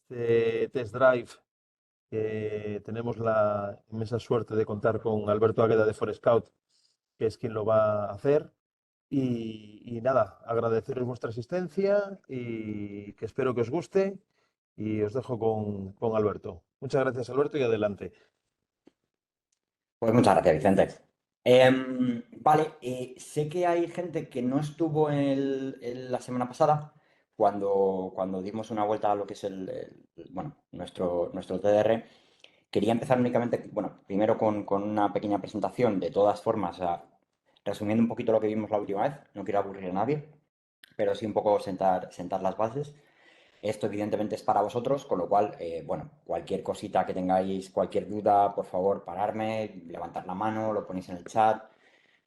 este test drive, que tenemos la inmensa suerte de contar con Alberto Águeda de Forescout, que es quien lo va a hacer. Y nada, agradeceros vuestra asistencia y que espero que os guste. Y os dejo con Alberto. Muchas gracias, Alberto, y adelante. Pues muchas gracias, Vicente. Vale, sé que hay gente que no estuvo la semana pasada cuando dimos una vuelta a lo que es bueno, nuestro TDR. Quería empezar únicamente, bueno, primero con una pequeña presentación, de todas formas, resumiendo un poquito lo que vimos la última vez. No quiero aburrir a nadie, pero sí un poco sentar las bases. Esto evidentemente es para vosotros, con lo cual, bueno, cualquier cosita que tengáis, cualquier duda, por favor, pararme, levantar la mano, lo ponéis en el chat.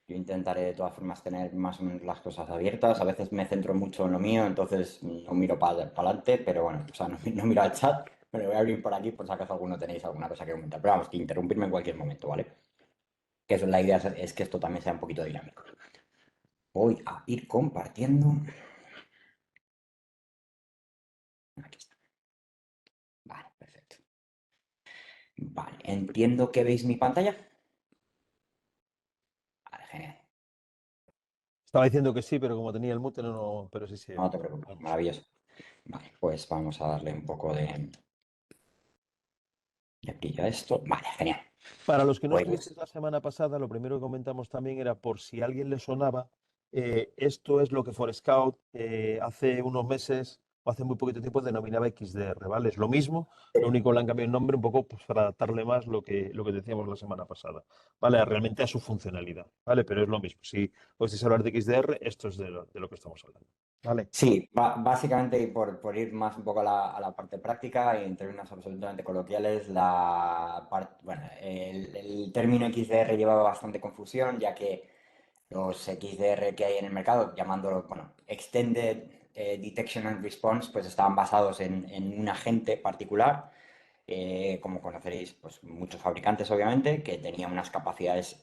Yo intentaré de todas formas tener más o menos las cosas abiertas. A veces me centro mucho en lo mío, entonces no miro para adelante, pero bueno, o sea, no miro al chat. Me lo voy a abrir por aquí por si acaso alguno tenéis alguna cosa que comentar. Pero vamos, que interrumpirme en cualquier momento, ¿vale? Que eso, la idea es que esto también sea un poquito dinámico. Voy a ir compartiendo. Aquí está. Vale, perfecto. Vale, entiendo que veis mi pantalla. Vale, genial. Estaba diciendo que sí, pero como tenía el mute, pero sí, sí. No te preocupes, Vamos. maravilloso. Vale, pues vamos a darle un poco de brillo a esto. Vale, genial. Para los que no Pues estuvisteis la semana pasada, lo primero que comentamos también era por si a alguien le sonaba, esto es lo que Forescout hace unos meses o hace muy poquito tiempo denominaba XDR, ¿vale? Es lo mismo, lo único que le han cambiado el nombre un poco pues, para adaptarle más lo que decíamos la semana pasada, ¿vale? Realmente a su funcionalidad, ¿vale? Pero es lo mismo. Si podéis hablar de XDR, esto es de lo que estamos hablando, ¿vale? sí, básicamente, y por ir más un poco a la parte práctica, y en términos absolutamente coloquiales, bueno, el término XDR lleva bastante confusión, ya que los XDR que hay en el mercado, llamándolo, bueno, Extended Detection and Response, pues estaban basados en un agente particular, como conoceréis, pues muchos fabricantes, obviamente, que tenían unas capacidades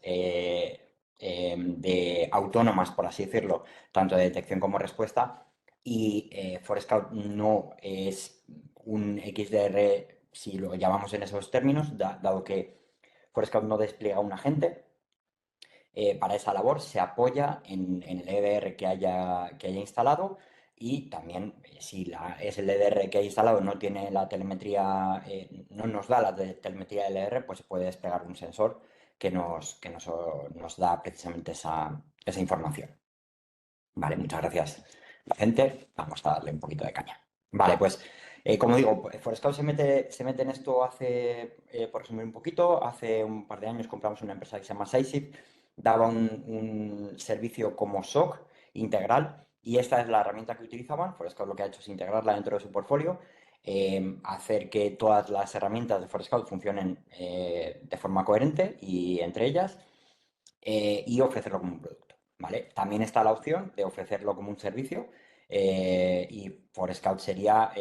autónomas, por así decirlo, tanto de detección como respuesta. Y Forescout no es un XDR, si lo llamamos en esos términos, dado que Forescout no despliega un agente. Para esa labor se apoya en el EDR que haya instalado, y también, si es el EDR que hay instalado no tiene la telemetría, no nos da la telemetría del EDR, pues se puede desplegar un sensor que nos da precisamente esa información. Vale, muchas gracias, Vicente. Vamos a darle un poquito de caña. Vale, pues como digo, Forescout se mete en esto por resumir un poquito, hace un par de años compramos una empresa que se llama SciSip. Daba un servicio como SOC integral, y esta es la herramienta que utilizaban. Forescout lo que ha hecho es integrarla dentro de su portfolio, hacer que todas las herramientas de Forescout funcionen de forma coherente y entre ellas, y ofrecerlo como un producto, ¿vale? También está la opción de ofrecerlo como un servicio, y Forescout sería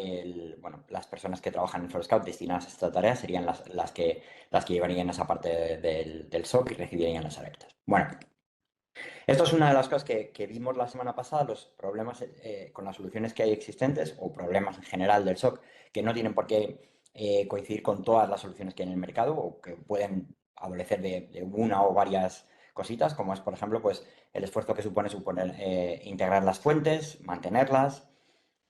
bueno, las personas que trabajan en Forescout destinadas a esta tarea serían las que llevarían esa parte del SOC y recibirían las alertas. Bueno, esto es una de las cosas que vimos la semana pasada, los problemas con las soluciones que hay existentes, o problemas en general del SOC, que no tienen por qué coincidir con todas las soluciones que hay en el mercado, o que pueden adolecer de una o varias cositas, como es, por ejemplo, pues el esfuerzo que supone integrar las fuentes, mantenerlas,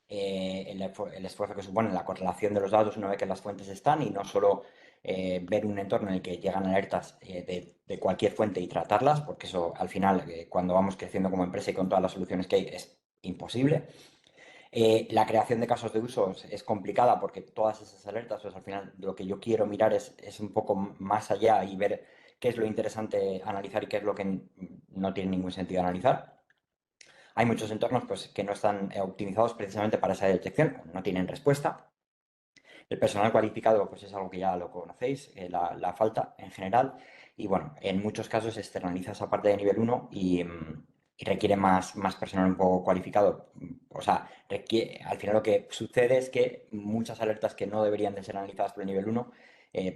el esfuerzo que supone la correlación de los datos una vez que las fuentes están, y no solo ver un entorno en el que llegan alertas de cualquier fuente y tratarlas, porque eso al final, cuando vamos creciendo como empresa y con todas las soluciones que hay, es imposible. La creación de casos de uso es complicada, porque todas esas alertas, pues al final lo que yo quiero mirar es un poco más allá y ver qué es lo interesante analizar y qué es lo que no tiene ningún sentido analizar. Hay muchos entornos, pues, que no están optimizados precisamente para esa detección, no tienen respuesta. El personal cualificado, pues es algo que ya lo conocéis, la falta en general. Y bueno, en muchos casos se externaliza esa parte de nivel 1 y requiere más personal un poco cualificado. O sea, al final lo que sucede es que muchas alertas que no deberían de ser analizadas por el nivel 1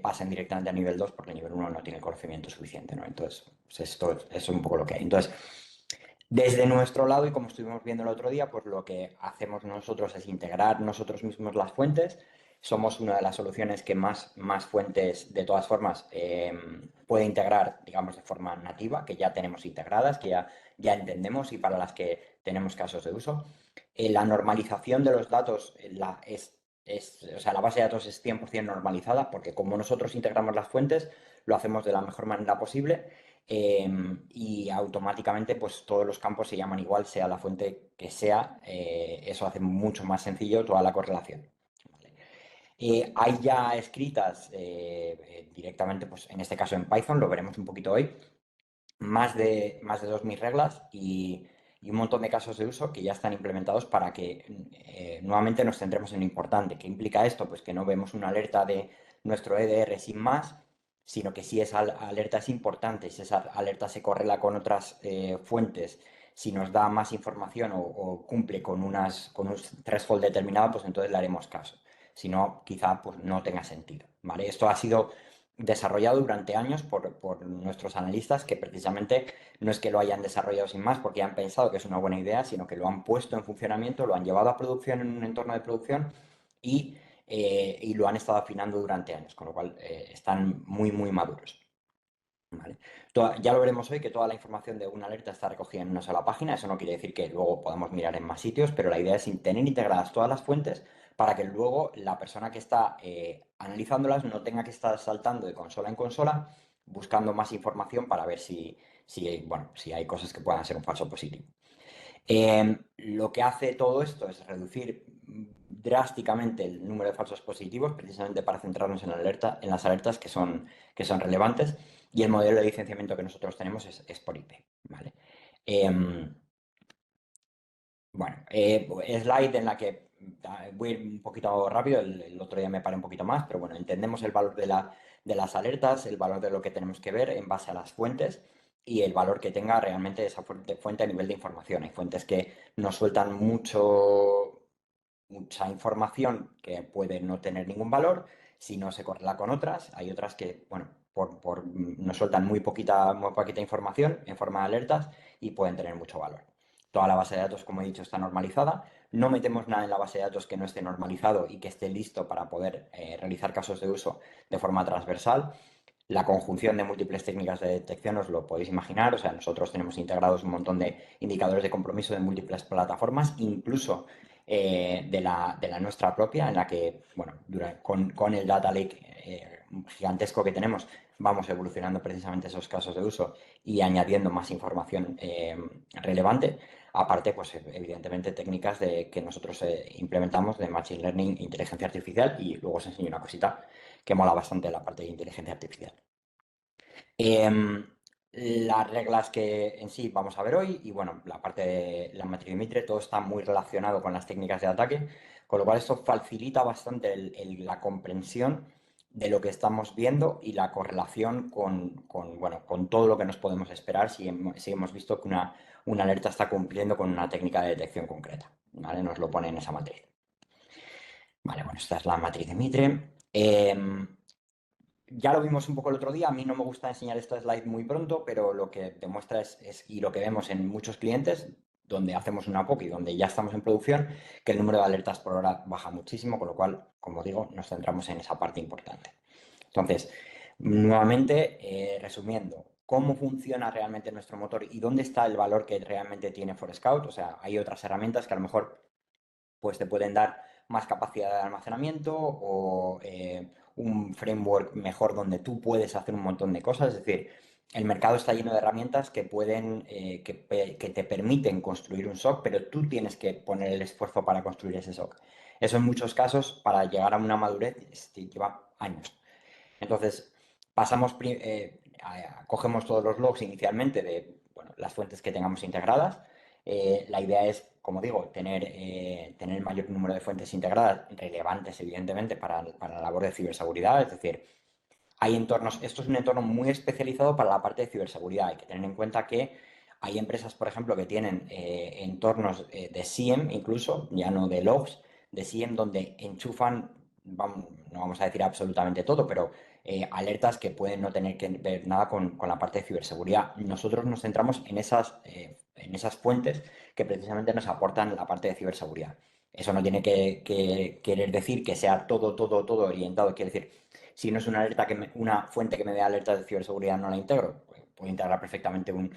pasan directamente a nivel 2, porque el nivel 1 no tiene el conocimiento suficiente, ¿no? Entonces, pues esto es un poco lo que hay. Entonces, desde nuestro lado, y como estuvimos viendo el otro día, pues lo que hacemos nosotros es integrar nosotros mismos las fuentes. somos una de las soluciones que más fuentes, de todas formas, puede integrar, digamos, de forma nativa, que ya tenemos integradas, que ya entendemos y para las que tenemos casos de uso. La normalización de los datos o sea, la base de datos es 100% normalizada porque como nosotros integramos las fuentes, lo hacemos de la mejor manera posible y automáticamente pues todos los campos se llaman igual, sea la fuente que sea. Eso hace mucho más sencillo toda la correlación. ¿Vale? Hay ya escritas directamente, pues en este caso en Python, lo veremos un poquito hoy, más de 2000 reglas y un montón de casos de uso que ya están implementados para que nuevamente nos centremos en lo importante. ¿Qué implica esto? Pues que no vemos una alerta de nuestro EDR sin más, sino que si esa alerta es importante, si esa alerta se correla con otras fuentes, si nos da más información o cumple con con un threshold determinado, pues entonces le haremos caso. Si no, quizá pues no tenga sentido, ¿vale? Esto ha sido desarrollado durante años por nuestros analistas que precisamente no es que lo hayan desarrollado sin más porque han pensado que es una buena idea, sino que lo han puesto en funcionamiento, lo han llevado a producción en un entorno de producción y lo han estado afinando durante años, con lo cual están muy maduros. ¿Vale? Ya lo veremos hoy que toda la información de una alerta está recogida en una sola página. Eso no quiere decir que luego podamos mirar en más sitios, pero la idea es tener integradas todas las fuentes para que luego la persona que está analizándolas no tenga que estar saltando de consola en consola buscando más información para ver bueno, si hay cosas que puedan ser un falso positivo. Lo que hace todo esto es reducir drásticamente el número de falsos positivos, precisamente para centrarnos en las alertas que son relevantes, y el modelo de licenciamiento que nosotros tenemos es por IP. ¿Vale? Bueno, slide en la que voy a ir un poquito rápido, el otro día me paré un poquito más, pero bueno, entendemos el valor de las alertas, el valor de lo que tenemos que ver en base a las fuentes y el valor que tenga realmente esa fuente a nivel de información. Hay fuentes que nos sueltan mucha información que puede no tener ningún valor si no se correla con otras. Hay otras que, bueno, nos sueltan muy poquita información en forma de alertas y pueden tener mucho valor. Toda la base de datos, como he dicho, está normalizada. No metemos nada en la base de datos que no esté normalizado y que esté listo para poder realizar casos de uso de forma transversal. La conjunción de múltiples técnicas de detección os lo podéis imaginar, o sea, nosotros tenemos integrados un montón de indicadores de compromiso de múltiples plataformas, incluso de la nuestra propia, en la que, bueno, con el data lake gigantesco que tenemos, vamos evolucionando precisamente esos casos de uso y añadiendo más información relevante. Aparte, pues evidentemente técnicas que nosotros implementamos de Machine Learning, inteligencia artificial y luego os enseño una cosita que mola bastante la parte de inteligencia artificial. Las reglas que en sí vamos a ver hoy y bueno, la parte de la matriz de Mitre, todo está muy relacionado con las técnicas de ataque, con lo cual esto facilita bastante la comprensión de lo que estamos viendo y la correlación bueno, con todo lo que nos podemos esperar si hemos visto que una alerta está cumpliendo con una técnica de detección concreta. ¿Vale? Nos lo pone en esa matriz. Vale, bueno, esta es la matriz de Mitre. Ya lo vimos un poco el otro día, a mí no me gusta enseñar esta slide muy pronto, pero lo que demuestra y lo que vemos en muchos clientes, donde hacemos una POC y donde ya estamos en producción, que el número de alertas por hora baja muchísimo, con lo cual, como digo, nos centramos en esa parte importante. Entonces, nuevamente, resumiendo, ¿cómo funciona realmente nuestro motor y dónde está el valor que realmente tiene Forescout? O sea, hay otras herramientas que a lo mejor pues te pueden dar más capacidad de almacenamiento o un framework mejor donde tú puedes hacer un montón de cosas. Es decir, el mercado está lleno de herramientas que que te permiten construir un SOC, pero tú tienes que poner el esfuerzo para construir ese SOC. Eso en muchos casos, para llegar a una madurez, lleva años. Entonces, cogemos todos los logs inicialmente de bueno, las fuentes que tengamos integradas. La idea es, como digo, tener el mayor número de fuentes integradas, relevantes, evidentemente, para la labor de ciberseguridad. Es decir, esto es un entorno muy especializado para la parte de ciberseguridad. Hay que tener en cuenta que hay empresas, por ejemplo, que tienen entornos de SIEM, incluso, ya no de logs, de SIEM, donde enchufan, no vamos a decir absolutamente todo, pero alertas que pueden no tener que ver nada con la parte de ciberseguridad. Nosotros nos centramos en esas fuentes que precisamente nos aportan la parte de ciberseguridad. Eso no tiene que querer decir que sea todo orientado. Quiere decir, si no es una alerta una fuente que me dé alertas de ciberseguridad, no la integro. Pues puedo integrar perfectamente un-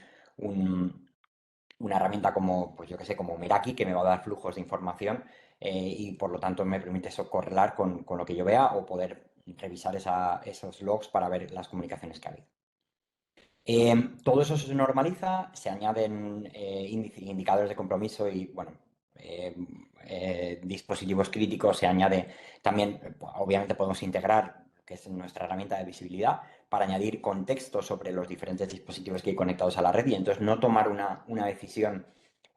una herramienta como, pues yo que sé, como Meraki, que me va a dar flujos de información y por lo tanto me permite eso correlar con lo que yo vea o poder revisar esos logs para ver las comunicaciones que ha habido. Todo eso se normaliza, se añaden indicadores de compromiso y, bueno, eh, dispositivos críticos, se añade también, obviamente podemos integrar, que es nuestra herramienta de visibilidad, para añadir contexto sobre los diferentes dispositivos que hay conectados a la red y entonces no tomar una decisión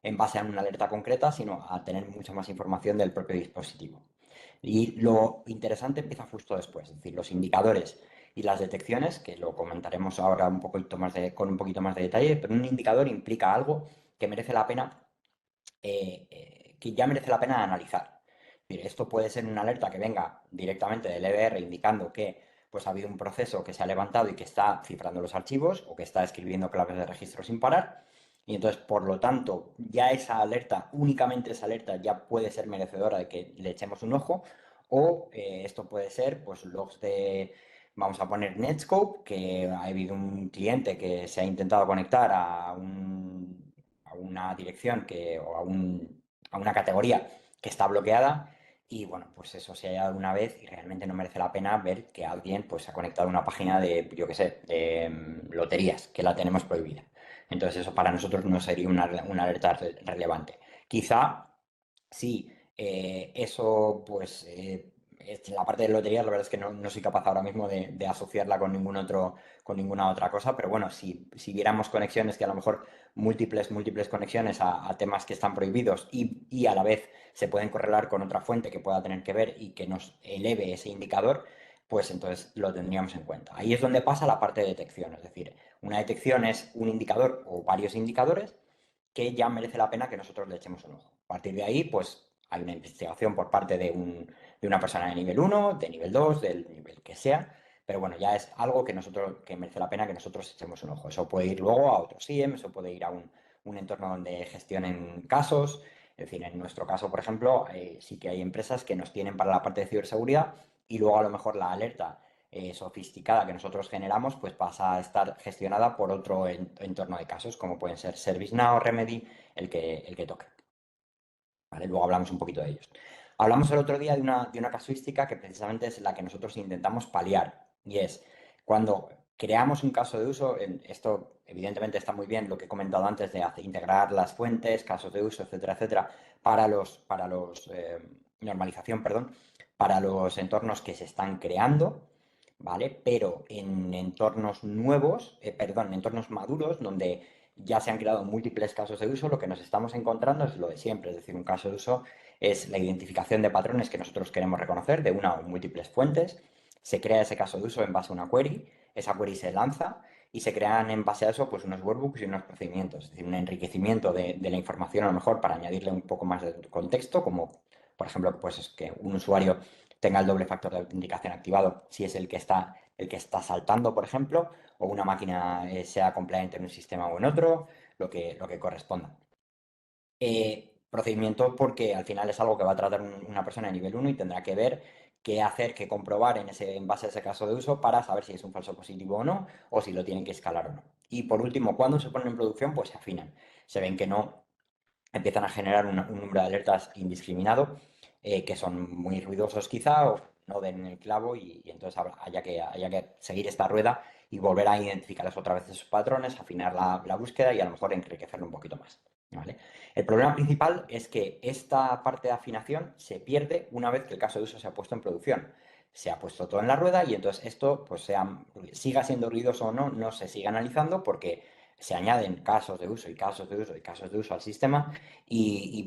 en base a una alerta concreta, sino a tener mucha más información del propio dispositivo. Y lo interesante empieza justo después, es decir, los indicadores y las detecciones, que lo comentaremos ahora un poquito más con un poquito más de detalle, pero un indicador implica algo que merece la pena, que ya merece la pena analizar. Es decir, esto puede ser una alerta que venga directamente del EBR indicando que pues, ha habido un proceso que se ha levantado y que está cifrando los archivos o que está escribiendo claves de registro sin parar. Y entonces, por lo tanto, ya esa alerta, únicamente esa alerta, ya puede ser merecedora de que le echemos un ojo. O esto puede ser pues logs de, vamos a poner Netscope, que ha habido un cliente que se ha intentado conectar a una dirección o a una categoría que está bloqueada y bueno, pues eso se ha dado una vez y realmente no merece la pena ver que alguien pues se ha conectado a una página de, yo qué sé, de loterías, que la tenemos prohibida. Entonces eso para nosotros no sería una alerta relevante. Quizá sí, eso pues la parte de loterías la verdad es que no soy capaz ahora mismo de asociarla con con ninguna otra cosa, pero bueno, si viéramos conexiones que a lo mejor múltiples conexiones a temas que están prohibidos y a la vez se pueden correlar con otra fuente que pueda tener que ver y que nos eleve ese indicador, pues entonces lo tendríamos en cuenta. Ahí es donde pasa la parte de detección, es decir, una detección es un indicador o varios indicadores que ya merece la pena que nosotros le echemos un ojo. A partir de ahí, pues hay una investigación por parte de una persona de nivel 1, de nivel 2, del nivel que sea, pero bueno, ya es algo que merece la pena que nosotros echemos un ojo. Eso puede ir luego a otro SIEM, eso puede ir a un entorno donde gestionen casos. Es decir, en nuestro caso, por ejemplo, sí que hay empresas que nos tienen para la parte de ciberseguridad y luego a lo mejor la alerta sofisticada que nosotros generamos, pues pasa a estar gestionada por otro entorno de casos, como pueden ser ServiceNow, Remedy, el que toque. ¿Vale? Luego hablamos un poquito de ellos. Hablamos el otro día de una casuística que precisamente es la que nosotros intentamos paliar, y es cuando creamos un caso de uso, esto evidentemente está muy bien lo que he comentado antes de integrar las fuentes, casos de uso, etcétera, etcétera, para los normalización, perdón, para los entornos que se están creando, ¿vale? Pero en entornos nuevos, perdón, en entornos maduros, donde ya se han creado múltiples casos de uso, lo que nos estamos encontrando es lo de siempre, es decir, un caso de uso es la identificación de patrones que nosotros queremos reconocer de una o múltiples fuentes, se crea ese caso de uso en base a una query, esa query se lanza y se crean en base a eso pues unos workbooks y unos procedimientos, es decir, un enriquecimiento de la información a lo mejor para añadirle un poco más de contexto, como por ejemplo pues es que un usuario tenga el doble factor de autenticación activado si es el que está saltando, por ejemplo, o una máquina sea compliant en un sistema o en otro, lo que corresponda. Procedimiento porque al final es algo que va a tratar una persona de nivel 1 y tendrá que ver qué hacer, qué comprobar en base a ese caso de uso para saber si es un falso positivo o no, o si lo tienen que escalar o no. Y por último, cuando se ponen en producción, pues se afinan. Se ven que no empiezan a generar un número de alertas indiscriminado, que son muy ruidosos quizá, o no den el clavo y entonces haya que seguir esta rueda y volver a identificarles otra vez esos patrones, afinar la búsqueda y a lo mejor enriquecerlo un poquito más. ¿Vale? El problema principal es que esta parte de afinación se pierde una vez que el caso de uso se ha puesto en producción. Se ha puesto todo en la rueda y entonces esto, pues siga siendo ruidoso o no, no se sigue analizando porque se añaden casos de uso y casos de uso y casos de uso al sistema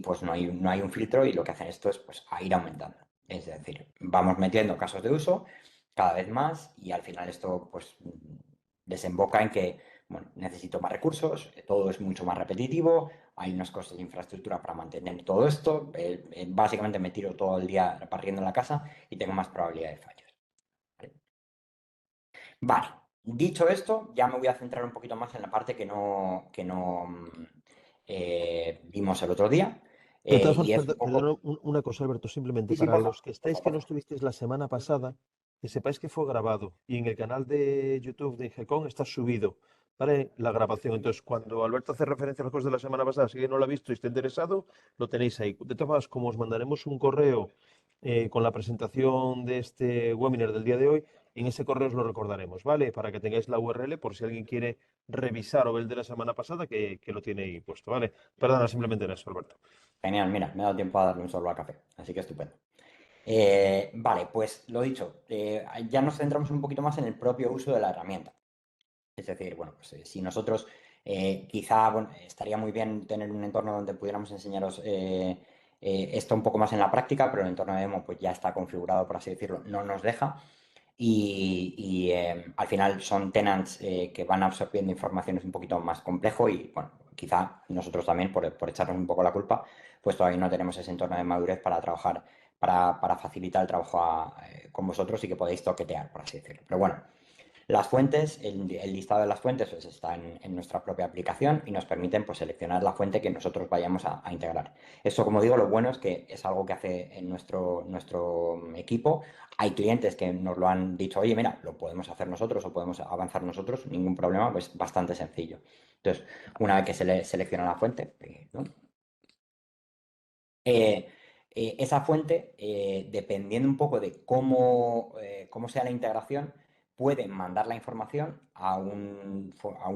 pues no hay un filtro y lo que hacen esto es pues, a ir aumentando. Es decir, vamos metiendo casos de uso cada vez más y al final esto pues desemboca en que bueno, necesito más recursos, todo es mucho más repetitivo, hay unos costes de infraestructura para mantener todo esto, básicamente me tiro todo el día repartiendo en la casa y tengo más probabilidad de fallos. ¿Vale? Vale, dicho esto, ya me voy a centrar un poquito más en la parte que no vimos el otro día. De todas formas, Y es un poco... perdona una cosa, Alberto, simplemente Sí, sí, para porfa, los que estáis porfa, que no porfa. estuvisteis la semana pasada, que sepáis que fue grabado y en el canal de YouTube de Ingecon está subido, ¿vale? La grabación. Entonces, cuando Alberto hace referencia a las cosas de la semana pasada, si alguien no lo ha visto y está interesado, lo tenéis ahí. De todas formas, como os mandaremos un correo con la presentación de este webinar del día de hoy, en ese correo os lo recordaremos, ¿vale? Para que tengáis la URL por si alguien quiere revisar o ver el de la semana pasada, que lo tiene ahí puesto, ¿vale? Perdona, simplemente en eso, Alberto. Genial, mira, me ha dado tiempo a darle un sorbo al café, así que estupendo. Vale, pues lo dicho, ya nos centramos un poquito más en el propio uso de la herramienta. Es decir, bueno, pues si nosotros quizá bueno, estaría muy bien tener un entorno donde pudiéramos enseñaros esto un poco más en la práctica, pero el entorno de demo pues ya está configurado, por así decirlo, no nos deja. Al final son tenants que van absorbiendo informaciones un poquito más complejo y bueno, quizá nosotros también, por echarnos un poco la culpa, pues todavía no tenemos ese entorno de madurez para trabajar, para facilitar el trabajo con vosotros y que podéis toquetear, por así decirlo. Pero bueno. Las fuentes, el listado de las fuentes pues, está en nuestra propia aplicación y nos permiten pues, seleccionar la fuente que nosotros vayamos a integrar. Esto, como digo, lo bueno es que es algo que hace en nuestro equipo. Hay clientes que nos lo han dicho, oye, mira, lo podemos hacer nosotros o podemos avanzar nosotros, ningún problema, pues bastante sencillo. Entonces, una vez que se le selecciona la fuente, ¿no? Eh, Esa fuente, dependiendo un poco de cómo sea la integración, puede mandar la información a un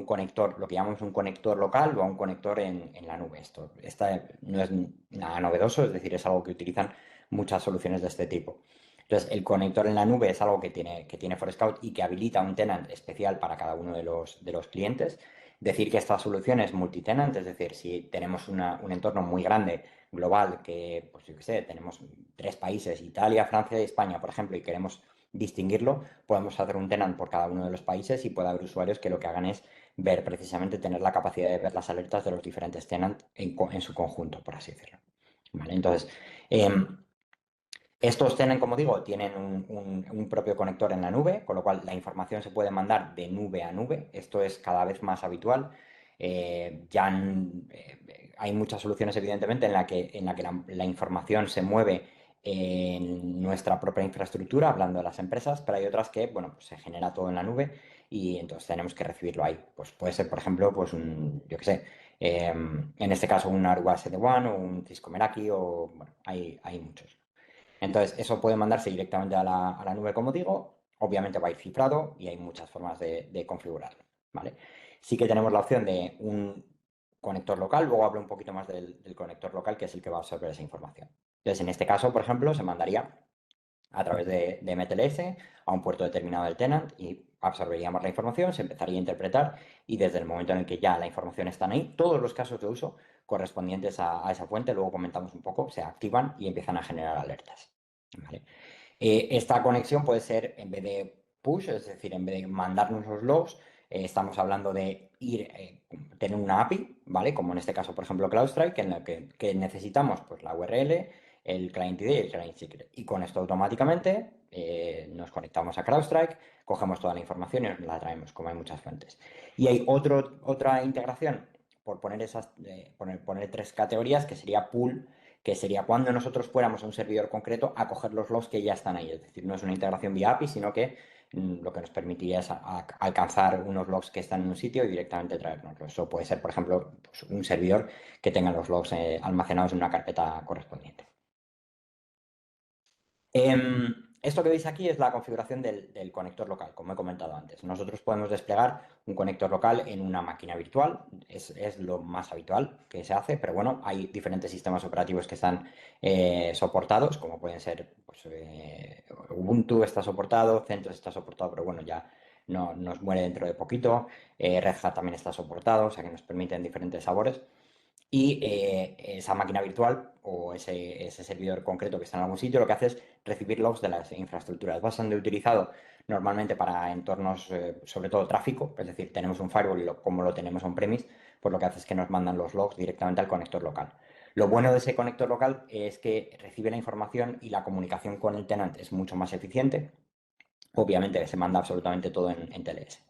conector, lo que llamamos un conector local o a un conector en la nube. Esta no es nada novedoso, es decir, es algo que utilizan muchas soluciones de este tipo. Entonces, el conector en la nube es algo que tiene Forescout y que habilita un tenant especial para cada uno de los clientes. Decir que esta solución es multitenant, es decir, si tenemos un entorno muy grande global que, pues yo qué sé, tenemos 3 países, Italia, Francia y España, por ejemplo, y queremos distinguirlo, podemos hacer un tenant por cada uno de los países y puede haber usuarios que lo que hagan es ver precisamente, tener la capacidad de ver las alertas de los diferentes tenants en su conjunto, por así decirlo. ¿Vale? Entonces, estos tenants, como digo, tienen un propio conector en la nube, con lo cual la información se puede mandar de nube a nube. Esto es cada vez más habitual. Hay muchas soluciones, evidentemente, en la que la información se mueve en nuestra propia infraestructura, hablando de las empresas, pero hay otras que, bueno, pues se genera todo en la nube y entonces tenemos que recibirlo ahí. Pues puede ser, por ejemplo, pues yo qué sé, en este caso un Airbus SD-WAN o un Cisco Meraki o, bueno, hay muchos. Entonces, eso puede mandarse directamente a la nube, como digo. Obviamente va a ir cifrado y hay muchas formas de configurarlo, ¿vale? Sí que tenemos la opción de un conector local. Luego hablo un poquito más del conector local, que es el que va a absorber esa información. Entonces, en este caso, por ejemplo, se mandaría a través de MTLS a un puerto determinado del tenant y absorberíamos la información, se empezaría a interpretar y desde el momento en el que ya la información está ahí, todos los casos de uso correspondientes a esa fuente, luego comentamos un poco, se activan y empiezan a generar alertas. ¿Vale? Esta conexión puede ser, en vez de push, es decir, en vez de mandarnos los logs, estamos hablando de tener una API, ¿vale? Como en este caso, por ejemplo, CloudStrike, en la que necesitamos pues, la URL, el client ID y el client secret. Y con esto automáticamente nos conectamos a CrowdStrike, cogemos toda la información y nos la traemos, como hay muchas fuentes. Y hay otra integración, por poner 3 categorías, que sería pool, que sería cuando nosotros fuéramos a un servidor concreto a coger los logs que ya están ahí. Es decir, no es una integración vía API, sino que lo que nos permitiría es alcanzar unos logs que están en un sitio y directamente traérnoslos. Eso puede ser, por ejemplo, pues, un servidor que tenga los logs almacenados en una carpeta correspondiente. Esto que veis aquí es la configuración del conector local, como he comentado antes. Nosotros podemos desplegar un conector local en una máquina virtual, es lo más habitual que se hace, pero bueno, hay diferentes sistemas operativos que están soportados, como pueden ser pues, Ubuntu está soportado, CentOS está soportado, pero bueno, ya no, nos muere dentro de poquito, Red Hat también está soportado, o sea que nos permiten diferentes sabores. Y esa máquina virtual o ese servidor concreto que está en algún sitio lo que hace es recibir logs de las infraestructuras. Es bastante utilizado normalmente para entornos, sobre todo tráfico, es decir, tenemos un firewall y como lo tenemos on-premise, pues lo que hace es que nos mandan los logs directamente al conector local. Lo bueno de ese conector local es que recibe la información y la comunicación con el tenant es mucho más eficiente. Obviamente se manda absolutamente todo en TLS.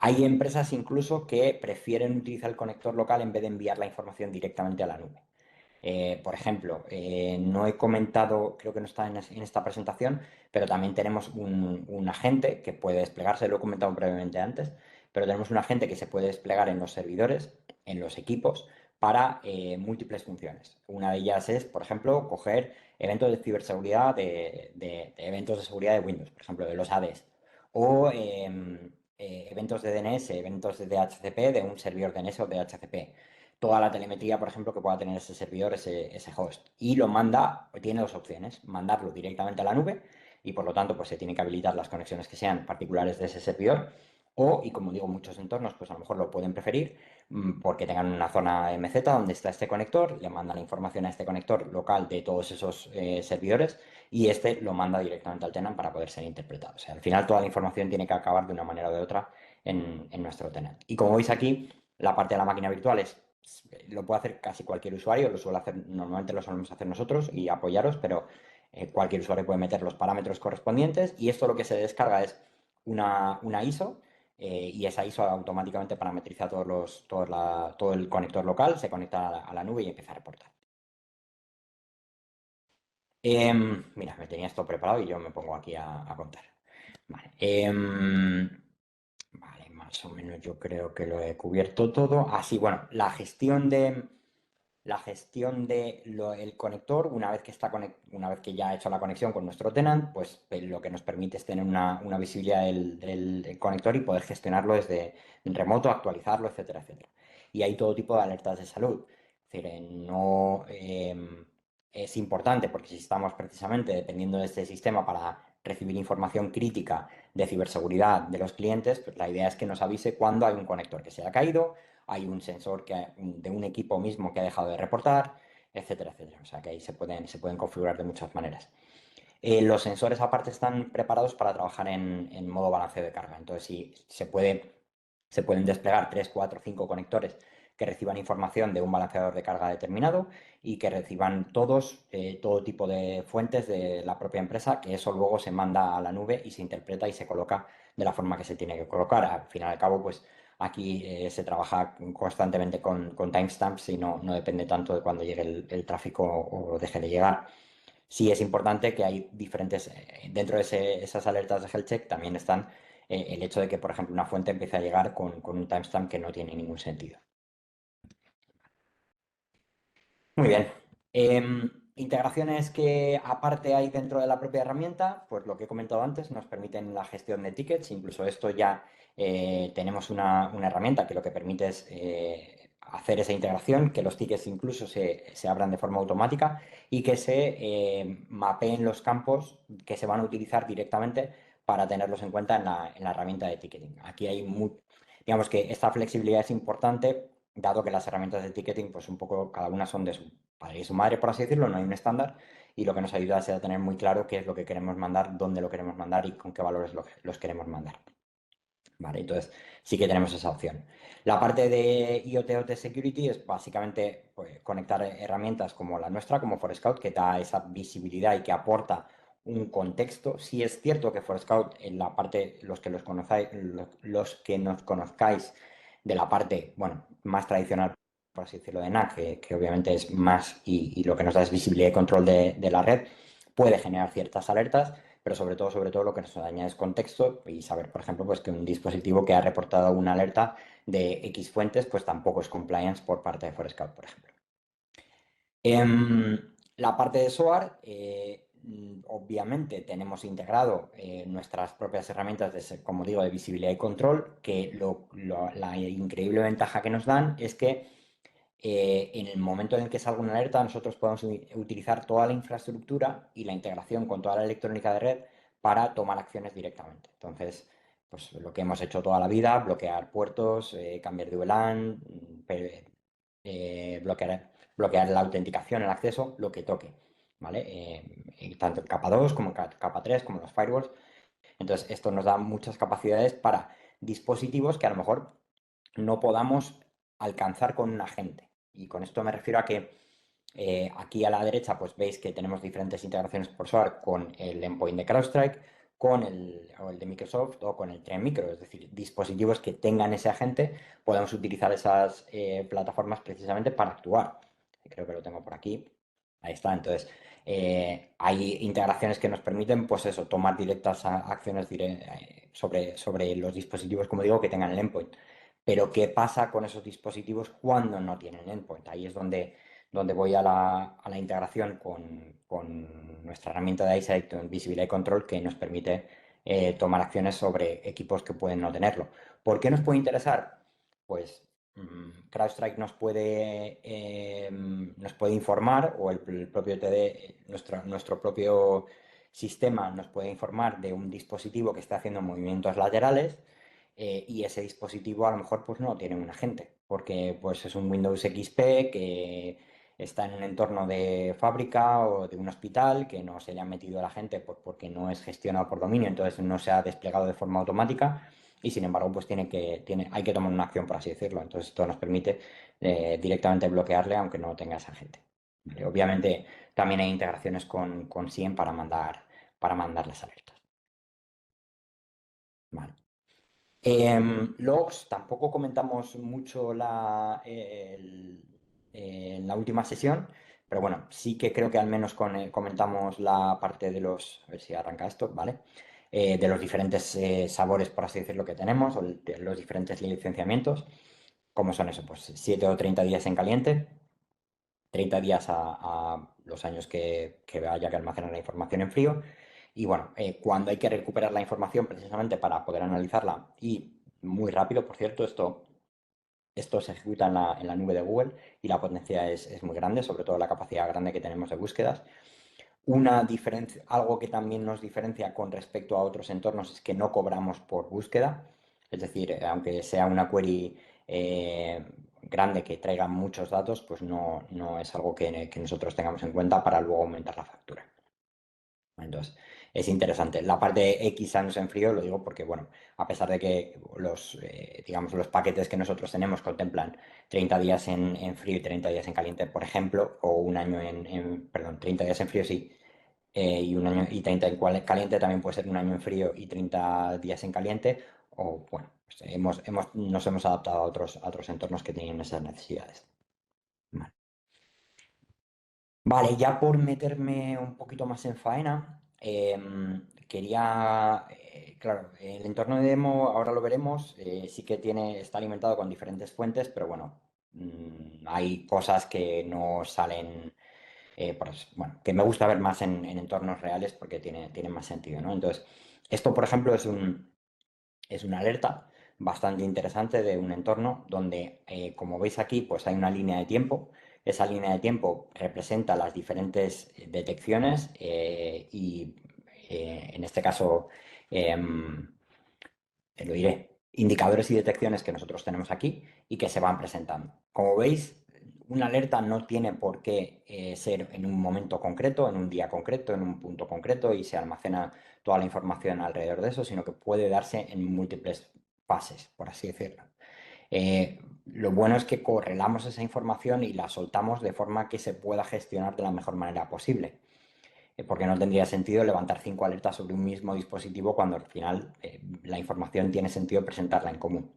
Hay empresas incluso que prefieren utilizar el conector local en vez de enviar la información directamente a la nube. Por ejemplo, no he comentado, creo que no está en esta presentación, pero también tenemos un agente que puede desplegarse, lo he comentado brevemente antes, pero tenemos un agente que se puede desplegar en los servidores, en los equipos, para múltiples funciones. Una de ellas es, por ejemplo, coger eventos de ciberseguridad de eventos de seguridad de Windows, por ejemplo, de los ADs, o eventos de DNS, eventos de DHCP de un servidor DNS o DHCP. Toda la telemetría, por ejemplo, que pueda tener ese servidor, ese host. Y lo manda, tiene dos opciones, mandarlo directamente a la nube y por lo tanto pues se tiene que habilitar las conexiones que sean particulares de ese servidor o, y como digo, muchos entornos pues a lo mejor lo pueden preferir porque tengan una zona MZ donde está este conector, le mandan la información a este conector local de todos esos servidores y este lo manda directamente al tenant para poder ser interpretado. O sea, al final toda la información tiene que acabar de una manera o de otra en nuestro tenant. Y como veis aquí, la parte de la máquina virtual lo puede hacer casi cualquier usuario, lo suele hacer, normalmente lo solemos hacer nosotros y apoyaros, pero cualquier usuario puede meter los parámetros correspondientes y esto lo que se descarga es una ISO y esa ISO automáticamente parametriza todo el conector local, se conecta a la nube y empieza a reportar. Mira, me tenía esto preparado y yo me pongo aquí a contar. Vale, vale, más o menos yo creo que lo he cubierto todo. Así, bueno, el conector, una vez que ya ha hecho la conexión con nuestro tenant, pues lo que nos permite es tener una visibilidad del conector y poder gestionarlo desde remoto, actualizarlo, etcétera, etcétera. Y hay todo tipo de alertas de salud. Es decir, no es importante porque si estamos precisamente dependiendo de este sistema para recibir información crítica de ciberseguridad de los clientes, pues la idea es que nos avise cuando hay un conector que se ha caído, hay un sensor de un equipo mismo que ha dejado de reportar, etcétera, etcétera. O sea que ahí se pueden configurar de muchas maneras. Los sensores aparte están preparados para trabajar en modo balanceo de carga. Entonces, si se pueden desplegar 3, 4, 5 conectores que reciban información de un balanceador de carga determinado y que reciban todo tipo de fuentes de la propia empresa, que eso luego se manda a la nube y se interpreta y se coloca de la forma que se tiene que colocar. Al fin y al cabo, pues aquí se trabaja constantemente con timestamps y no depende tanto de cuando llegue el tráfico o deje de llegar. Sí es importante que hay diferentes, dentro de esas alertas de health check también están el hecho de que, por ejemplo, una fuente empiece a llegar con un timestamp que no tiene ningún sentido. Muy bien. Integraciones que aparte hay dentro de la propia herramienta, pues lo que he comentado antes, nos permiten la gestión de tickets. Incluso esto ya tenemos una herramienta que lo que permite es hacer esa integración, que los tickets incluso se abran de forma automática y que se mapeen los campos que se van a utilizar directamente para tenerlos en cuenta en la herramienta de ticketing. Aquí digamos que esta flexibilidad es importante dado que las herramientas de ticketing, pues un poco cada una son de su padre y su madre, por así decirlo, no hay un estándar, y lo que nos ayuda es a tener muy claro qué es lo que queremos mandar, dónde lo queremos mandar y con qué valores los queremos mandar. Vale, entonces sí que tenemos esa opción. La parte de IoT Security es básicamente pues, conectar herramientas como la nuestra, como Forescout, que da esa visibilidad y que aporta un contexto. Sí es cierto que Forescout, en la parte, los que nos conozcáis de la parte, bueno, más tradicional, por así decirlo, de NAC, que obviamente es más y lo que nos da es visibilidad y control de la red, puede generar ciertas alertas, pero sobre todo lo que nos daña es contexto y saber, por ejemplo, pues que un dispositivo que ha reportado una alerta de X fuentes, pues tampoco es compliance por parte de Forescout, por ejemplo. La parte de SOAR, obviamente tenemos integrado nuestras propias herramientas, como digo, de visibilidad y control, que la increíble ventaja que nos dan es que en el momento en el que salga una alerta, nosotros podemos utilizar toda la infraestructura y la integración con toda la electrónica de red para tomar acciones directamente. Entonces, pues lo que hemos hecho toda la vida, bloquear puertos, cambiar de VLAN, bloquear la autenticación, el acceso, lo que toque, ¿vale? Tanto en capa 2 como en capa 3, como los firewalls. Entonces, esto nos da muchas capacidades para dispositivos que a lo mejor no podamos alcanzar con un agente. Y con esto me refiero a que aquí a la derecha pues veis que tenemos diferentes integraciones por SOAR con el endpoint de CrowdStrike, o el de Microsoft o con el Tren Micro, es decir, dispositivos que tengan ese agente, podemos utilizar esas plataformas precisamente para actuar. creo que lo tengo por aquí. Ahí está. Entonces, hay integraciones que nos permiten, pues eso, tomar directas acciones sobre los dispositivos, como digo, que tengan el endpoint. Pero, ¿qué pasa con esos dispositivos cuando no tienen endpoint? Ahí es donde voy a la integración con nuestra herramienta de Ice Visibility Control, que nos permite tomar acciones sobre equipos que pueden no tenerlo. ¿Por qué nos puede interesar? Pues CrowdStrike nos puede informar, o el propio TD, nuestro propio sistema nos puede informar de un dispositivo que está haciendo movimientos laterales, y ese dispositivo a lo mejor pues no tiene un agente, porque pues es un Windows XP que está en un entorno de fábrica o de un hospital, que no se le ha metido la gente porque no es gestionado por dominio, entonces no se ha desplegado de forma automática y sin embargo pues hay que tomar una acción, por así decirlo. Entonces esto nos permite directamente bloquearle aunque no tenga ese agente. ¿Vale? Obviamente también hay integraciones con SIEM para mandar las alertas. Vale. Logs, tampoco comentamos mucho en la última sesión, pero bueno, sí que creo que al menos comentamos la parte de a ver si arranca esto, ¿vale? De los diferentes sabores, por así decirlo, que tenemos, o de los diferentes licenciamientos, como son eso, pues 7 o 30 días en caliente, 30 días a los años que haya que almacenar la información en frío. Y bueno, cuando hay que recuperar la información precisamente para poder analizarla, y muy rápido, por cierto, esto se ejecuta en la nube de Google y la potencia es muy grande, sobre todo la capacidad grande que tenemos de búsquedas. Algo que también nos diferencia con respecto a otros entornos es que no cobramos por búsqueda, es decir, aunque sea una query grande que traiga muchos datos, pues no es algo que nosotros tengamos en cuenta para luego aumentar la factura. Entonces, es interesante. La parte de X años en frío lo digo porque, bueno, a pesar de que digamos, los paquetes que nosotros tenemos contemplan 30 días en frío y 30 días en caliente, por ejemplo, o un año perdón, 30 días en frío, sí, y un año y 30 en caliente, también puede ser un año en frío y 30 días en caliente, o bueno, pues nos hemos adaptado a otros entornos que tienen esas necesidades. Vale. Vale, ya por meterme un poquito más en faena, claro, el entorno de demo, ahora lo veremos, sí que está alimentado con diferentes fuentes, pero bueno, hay cosas que no salen, bueno, que me gusta ver más en entornos reales porque tiene más sentido, ¿no? Entonces, esto, por ejemplo, es una alerta bastante interesante de un entorno donde, como veis aquí, pues hay una línea de tiempo. Esa línea de tiempo representa las diferentes detecciones y, en este caso, lo diré, indicadores y detecciones que nosotros tenemos aquí y que se van presentando. Como veis, una alerta no tiene por qué ser en un momento concreto, en un día concreto, en un punto concreto y se almacena toda la información alrededor de eso, sino que puede darse en múltiples fases, por así decirlo. Lo bueno es que correlamos esa información y la soltamos de forma que se pueda gestionar de la mejor manera posible, porque no tendría sentido levantar 5 alertas sobre un mismo dispositivo cuando al final la información tiene sentido presentarla en común.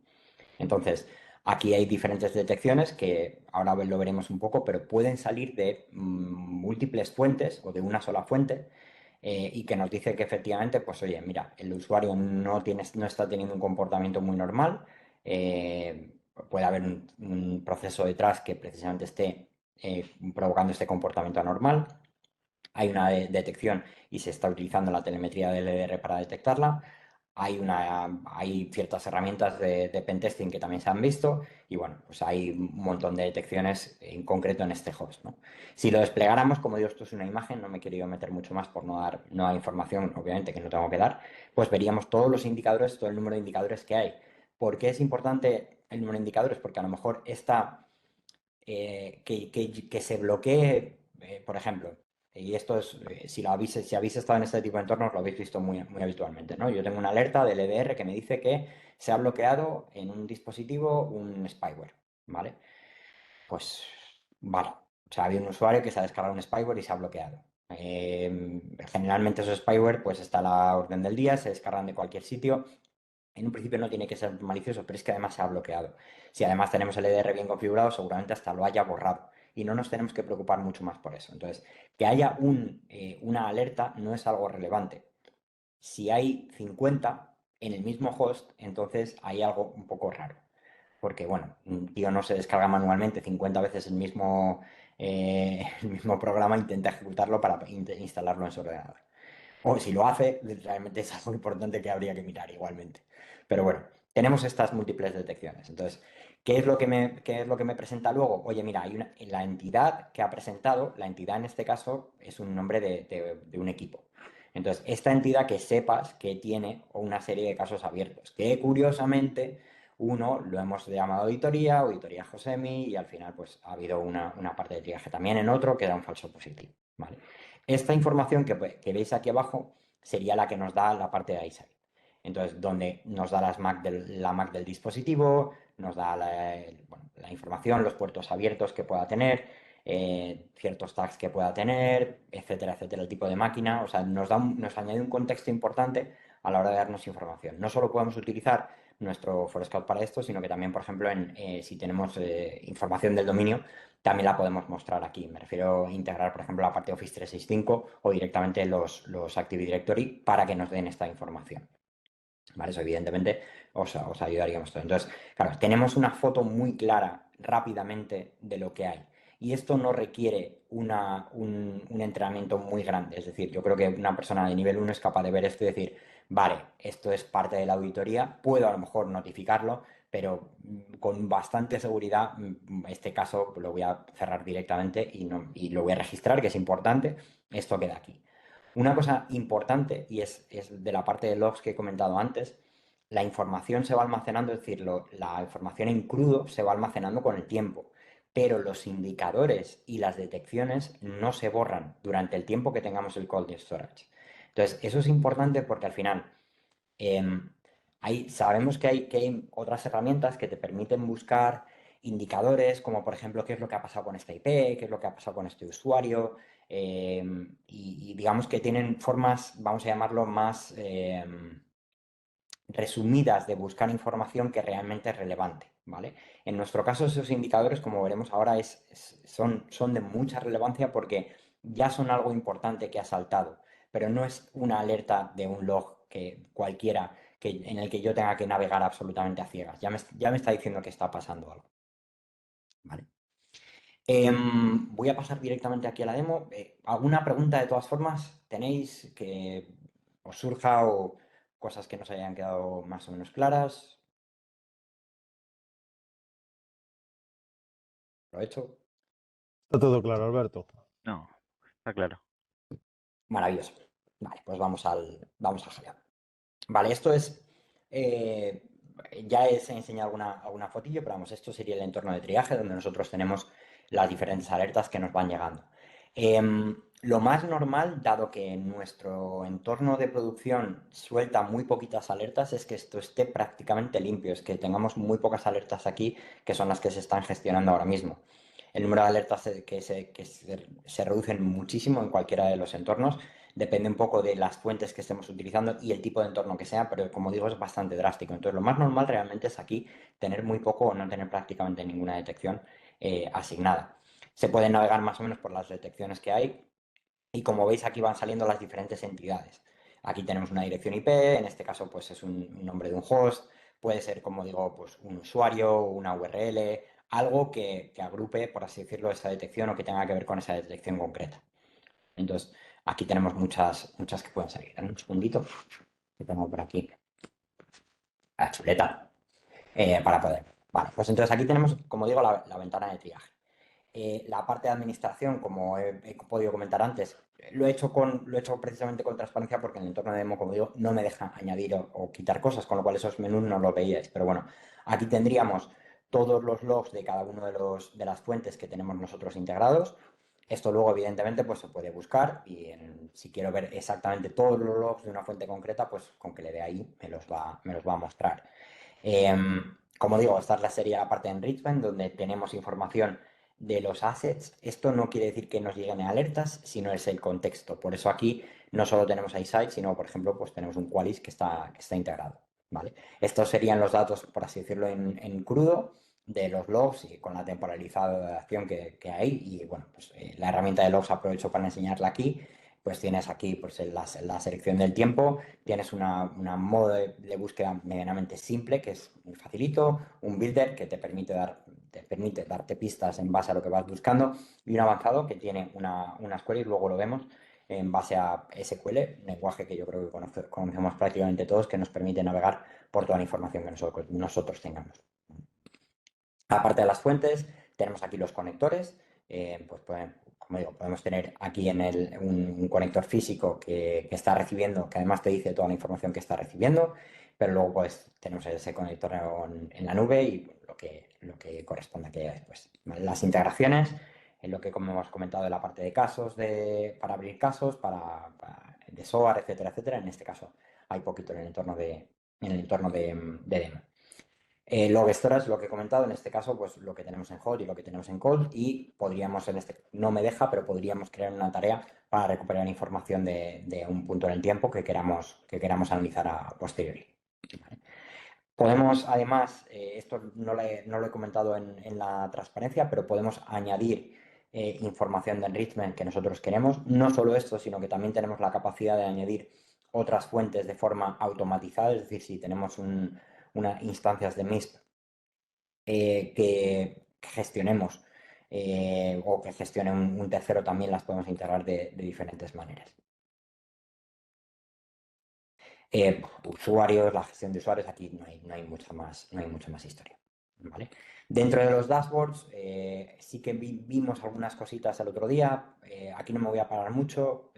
Entonces, aquí hay diferentes detecciones que ahora lo veremos un poco, pero pueden salir de múltiples fuentes o de una sola fuente, y que nos dice que efectivamente, pues oye, mira, el usuario no está teniendo un comportamiento muy normal, puede haber un proceso detrás que precisamente esté provocando este comportamiento anormal. Hay una detección y se está utilizando la telemetría del EDR para detectarla. Hay ciertas herramientas de pentesting que también se han visto y bueno, pues hay un montón de detecciones en concreto en este host, ¿no? Si lo desplegáramos, como digo, esto es una imagen, no me he querido meter mucho más por no dar información, obviamente, que no tengo que dar, pues veríamos todos los indicadores, todo el número de indicadores que hay. ¿Por qué es importante el número de indicadores? Porque a lo mejor que se bloquee, por ejemplo, y esto es, si habéis estado en este tipo de entornos, lo habéis visto muy, muy habitualmente, ¿no? Yo tengo una alerta del EDR que me dice que se ha bloqueado en un dispositivo un spyware, ¿vale? Pues, vale. O sea, había un usuario que se ha descargado un spyware y se ha bloqueado. Generalmente esos spyware, pues está a la orden del día, se descargan de cualquier sitio. En un principio no tiene que ser malicioso, pero es que además se ha bloqueado. Si además tenemos el EDR bien configurado, seguramente hasta lo haya borrado. y no nos tenemos que preocupar mucho más por eso. Entonces, que haya una alerta no es algo relevante. Si hay 50 en el mismo host, entonces hay algo un poco raro. Porque, bueno, un tío no se descarga manualmente 50 veces el mismo programa, intenta ejecutarlo para instalarlo en su ordenador. O si lo hace, realmente es algo importante que habría que mirar igualmente. Pero bueno, tenemos estas múltiples detecciones. Entonces, ¿qué es lo que me presenta luego? Oye, mira, la entidad que ha presentado, la entidad en este caso es un nombre de un equipo. Entonces, esta entidad que sepas que tiene una serie de casos abiertos, que curiosamente uno lo hemos llamado auditoría, auditoría Josemi, y al final pues ha habido una parte de triaje también en otro que era un falso positivo. ¿Vale? Esta información que veis aquí abajo sería la que nos da la parte de iSight. Entonces, donde nos da la MAC del dispositivo, nos da la información, los puertos abiertos que pueda tener, ciertos tags que pueda tener, etcétera, etcétera, el tipo de máquina. O sea, nos añade un contexto importante a la hora de darnos información. No solo podemos utilizar nuestro Forescout para esto, sino que también, por ejemplo, si tenemos información del dominio, también la podemos mostrar aquí. Me refiero a integrar, por ejemplo, la parte Office 365 o directamente los Active Directory para que nos den esta información. ¿Vale? Eso evidentemente os ayudaríamos todo. Entonces, claro, tenemos una foto muy clara rápidamente de lo que hay. Y esto no requiere un entrenamiento muy grande. Es decir, yo creo que una persona de nivel 1 es capaz de ver esto y decir, vale, esto es parte de la auditoría, puedo a lo mejor notificarlo, pero con bastante seguridad este caso lo voy a cerrar directamente y lo voy a registrar, que es importante, esto queda aquí. Una cosa importante, y es de la parte de logs que he comentado antes, la información se va almacenando, es decir, la información en crudo se va almacenando con el tiempo, pero los indicadores y las detecciones no se borran durante el tiempo que tengamos el cold storage. Entonces, eso es importante porque al final em, sabemos que hay otras herramientas que te permiten buscar indicadores, como por ejemplo qué es lo que ha pasado con esta IP, qué es lo que ha pasado con este usuario, y digamos que tienen formas, vamos a llamarlo, más resumidas de buscar información que realmente es relevante, ¿vale? En nuestro caso, esos indicadores, como veremos ahora, son de mucha relevancia porque ya son algo importante que ha saltado, pero no es una alerta de un log que cualquiera en el que yo tenga que navegar absolutamente a ciegas. Ya me está diciendo que está pasando algo, ¿vale? Voy a pasar directamente aquí a la demo. ¿Alguna pregunta de todas formas tenéis que os surja o cosas que nos hayan quedado más o menos claras? ¿Lo he hecho? Está todo claro, Alberto. No, está claro. Maravilloso. Vale, pues vamos al jaleo. Vale, esto es... eh, ya os he enseñado alguna fotillo, pero vamos, esto sería el entorno de triaje donde nosotros tenemos las diferentes alertas que nos van llegando. Lo más normal, dado que nuestro entorno de producción suelta muy poquitas alertas, es que esto esté prácticamente limpio, es que tengamos muy pocas alertas aquí, que son las que se están gestionando ahora mismo. El número de alertas que se reducen muchísimo en cualquiera de los entornos. Depende un poco de las fuentes que estemos utilizando y el tipo de entorno que sea, pero como digo, es bastante drástico. Entonces, lo más normal realmente es aquí tener muy poco o no tener prácticamente ninguna detección asignada. Se puede navegar más o menos por las detecciones que hay y como veis aquí van saliendo las diferentes entidades. Aquí tenemos una dirección IP, en este caso pues es un nombre de un host, puede ser como digo pues un usuario, una URL, algo que agrupe, por así decirlo, esa detección o que tenga que ver con esa detección concreta. Entonces, aquí tenemos muchas que pueden salir. Dame un segundito, que tengo por aquí la chuleta para poder. Vale, pues entonces aquí tenemos, como digo, la ventana de triaje. La parte de administración, como he podido comentar antes, lo he hecho precisamente con transparencia porque en el entorno de demo, como digo, no me deja añadir o quitar cosas, con lo cual esos menús no los veíais. Pero bueno, aquí tendríamos todos los logs de cada uno de las fuentes que tenemos nosotros integrados. Esto luego, evidentemente, pues se puede buscar y si quiero ver exactamente todos los logs de una fuente concreta, pues con que le dé ahí me los va a mostrar. Como digo, esta es la parte de enrichment, donde tenemos información de los assets. Esto no quiere decir que nos lleguen alertas, sino es el contexto. Por eso aquí no solo tenemos iSight, sino, por ejemplo, pues tenemos un Qualys que está integrado. ¿Vale? Estos serían los datos, por así decirlo, en crudo. de los logs y con la temporalización que hay. Y bueno, pues la herramienta de logs aprovecho para enseñarla aquí. Pues tienes aquí pues, la selección del tiempo, tienes una modo de búsqueda medianamente simple, que es muy facilito, un builder que te permite darte pistas en base a lo que vas buscando, y un avanzado que tiene unas queries, luego lo vemos, en base a SQL, lenguaje que yo creo que conocemos prácticamente todos, que nos permite navegar por toda la información que nosotros tengamos. Aparte de las fuentes, tenemos aquí los conectores. Pues como digo, podemos tener aquí un conector físico que está recibiendo, que además te dice toda la información que está recibiendo, pero luego pues tenemos ese conector en la nube y lo que corresponde aquí después. ¿Vale? Las integraciones, en lo que como hemos comentado de la parte de casos, para abrir casos, de SOAR, etcétera, etcétera. En este caso hay poquito en el entorno de demo. Log storage, lo que he comentado, en este caso, pues lo que tenemos en hot y lo que tenemos en cold, y podríamos, no me deja, pero podríamos crear una tarea para recuperar información de un punto en el tiempo que queramos analizar a posteriori. ¿Vale? Podemos, además, esto no lo he comentado en la transparencia, pero podemos añadir información de enrichment que nosotros queremos. No solo esto, sino que también tenemos la capacidad de añadir otras fuentes de forma automatizada, es decir, si tenemos unas instancias de MISP que gestionemos o que gestione un tercero, también las podemos integrar de diferentes maneras. Usuarios, la gestión de usuarios, aquí no hay mucha más historia. ¿Vale? Dentro de los dashboards, sí que vimos algunas cositas el otro día. Aquí no me voy a parar mucho.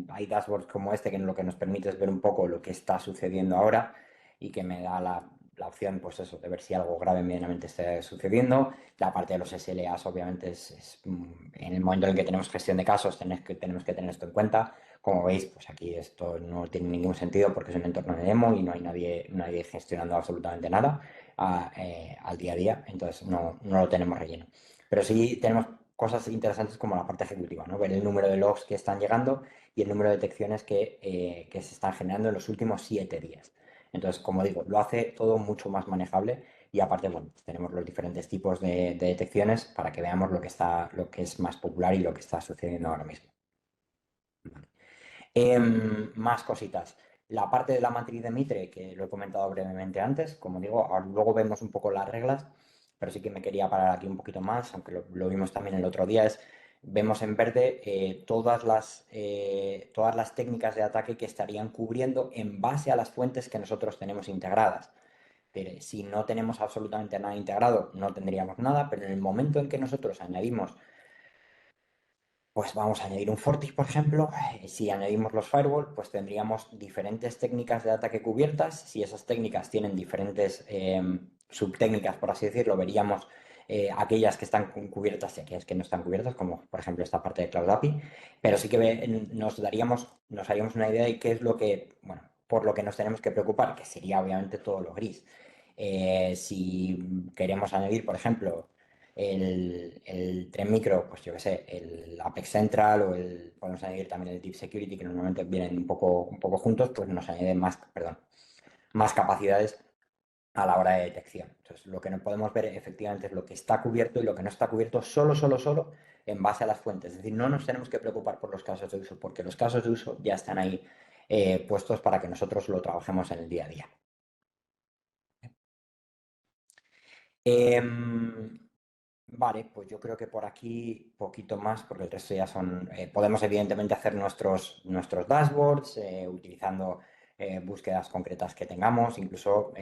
Hay dashboards como este que lo que nos permite es ver un poco lo que está sucediendo ahora y que me da la opción, pues eso, de ver si algo grave medianamente está sucediendo. La parte de los SLAs, obviamente, en el momento en el que tenemos gestión de casos, tenemos que tener esto en cuenta. Como veis, pues aquí esto no tiene ningún sentido porque es un entorno de demo y no hay nadie gestionando absolutamente nada al día a día, entonces no lo tenemos relleno. Pero sí tenemos cosas interesantes como la parte ejecutiva, ¿no? Ver el número de logs que están llegando y el número de detecciones que se están generando en los últimos 7 días. Entonces, como digo, lo hace todo mucho más manejable y aparte, bueno, tenemos los diferentes tipos de detecciones para que veamos lo que es más popular y lo que está sucediendo ahora mismo. Más cositas. La parte de la matriz de Mitre, que lo he comentado brevemente antes, como digo, luego vemos un poco las reglas, pero sí que me quería parar aquí un poquito más, aunque lo vimos también el otro día, vemos en verde todas las técnicas de ataque que estarían cubriendo en base a las fuentes que nosotros tenemos integradas. Pero si no tenemos absolutamente nada integrado, no tendríamos nada, pero en el momento en que nosotros añadimos, pues vamos a añadir un Forti, por ejemplo. Si añadimos los firewall, pues tendríamos diferentes técnicas de ataque cubiertas. Si esas técnicas tienen diferentes subtécnicas, por así decirlo, veríamos aquellas que están cubiertas y aquellas que no están cubiertas, como por ejemplo esta parte de Cloud API. Pero sí que nos haríamos una idea de qué es bueno, por lo que nos tenemos que preocupar, que sería obviamente todo lo gris. Si queremos añadir, por ejemplo, el tren micro, pues yo qué sé, el Apex Central podemos añadir también el Deep Security, que normalmente vienen un poco juntos, pues nos añaden más capacidades a la hora de detección. Entonces, lo que no podemos ver efectivamente es lo que está cubierto y lo que no está cubierto solo en base a las fuentes. Es decir, no nos tenemos que preocupar por los casos de uso, porque los casos de uso ya están ahí puestos para que nosotros lo trabajemos en el día a día. Vale, pues yo creo que por aquí poquito más, porque el resto ya son. Podemos evidentemente hacer nuestros dashboards utilizando búsquedas concretas que tengamos. Incluso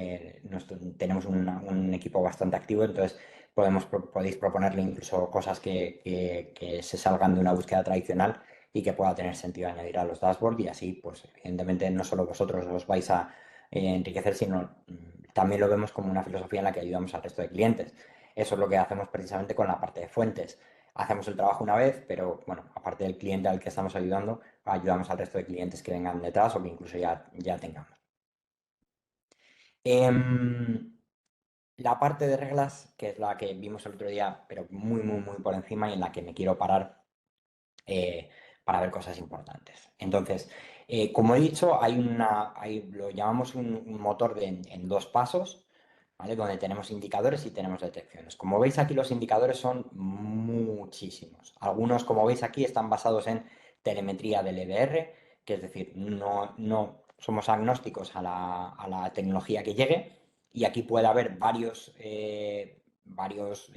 tenemos un equipo bastante activo, entonces podéis proponerle incluso cosas que se salgan de una búsqueda tradicional y que pueda tener sentido añadir a los dashboards, y así, pues evidentemente no solo vosotros os vais a enriquecer, sino también lo vemos como una filosofía en la que ayudamos al resto de clientes. Eso es lo que hacemos precisamente con la parte de fuentes. Hacemos el trabajo una vez, pero bueno, aparte del cliente al que estamos ayudando, ayudamos al resto de clientes que vengan detrás o que incluso ya tengamos. La parte de reglas, que es la que vimos el otro día, pero muy, muy, muy por encima y en la que me quiero parar para ver cosas importantes. Entonces, como he dicho, lo llamamos un motor en 2 pasos. ¿vale? Donde tenemos indicadores y tenemos detecciones. Como veis aquí, los indicadores son muchísimos. Algunos, como veis aquí, están basados en telemetría del EDR, que es decir, no somos agnósticos a la tecnología que llegue, y aquí puede haber varios EDRs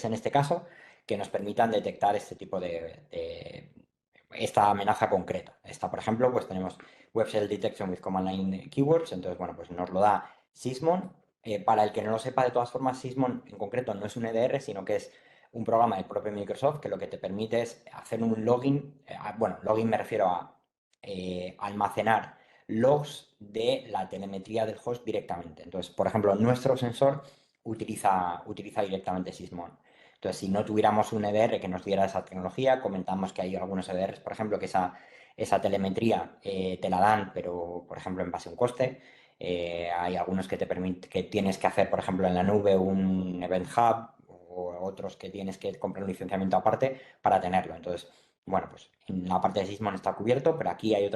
en este caso que nos permitan detectar este tipo esta amenaza concreta. Esta, por ejemplo, pues tenemos Web Shell Detection with Command Line Keywords, entonces, bueno, pues nos lo da Sysmon. Para el que no lo sepa, de todas formas, Sysmon en concreto no es un EDR, sino que es un programa del propio Microsoft que lo que te permite es hacer un login, bueno, login me refiero a almacenar logs de la telemetría del host directamente. Entonces, por ejemplo, nuestro sensor utiliza directamente Sysmon. Entonces, si no tuviéramos un EDR que nos diera esa tecnología, comentamos que hay algunos EDRs, por ejemplo, que esa telemetría te la dan, pero, por ejemplo, en base a un coste. Hay algunos que te permiten, que tienes que hacer, por ejemplo, en la nube un Event Hub, o otros que tienes que comprar un licenciamiento aparte para tenerlo. Entonces, bueno, pues en la parte de Sysmon está cubierto, pero aquí hay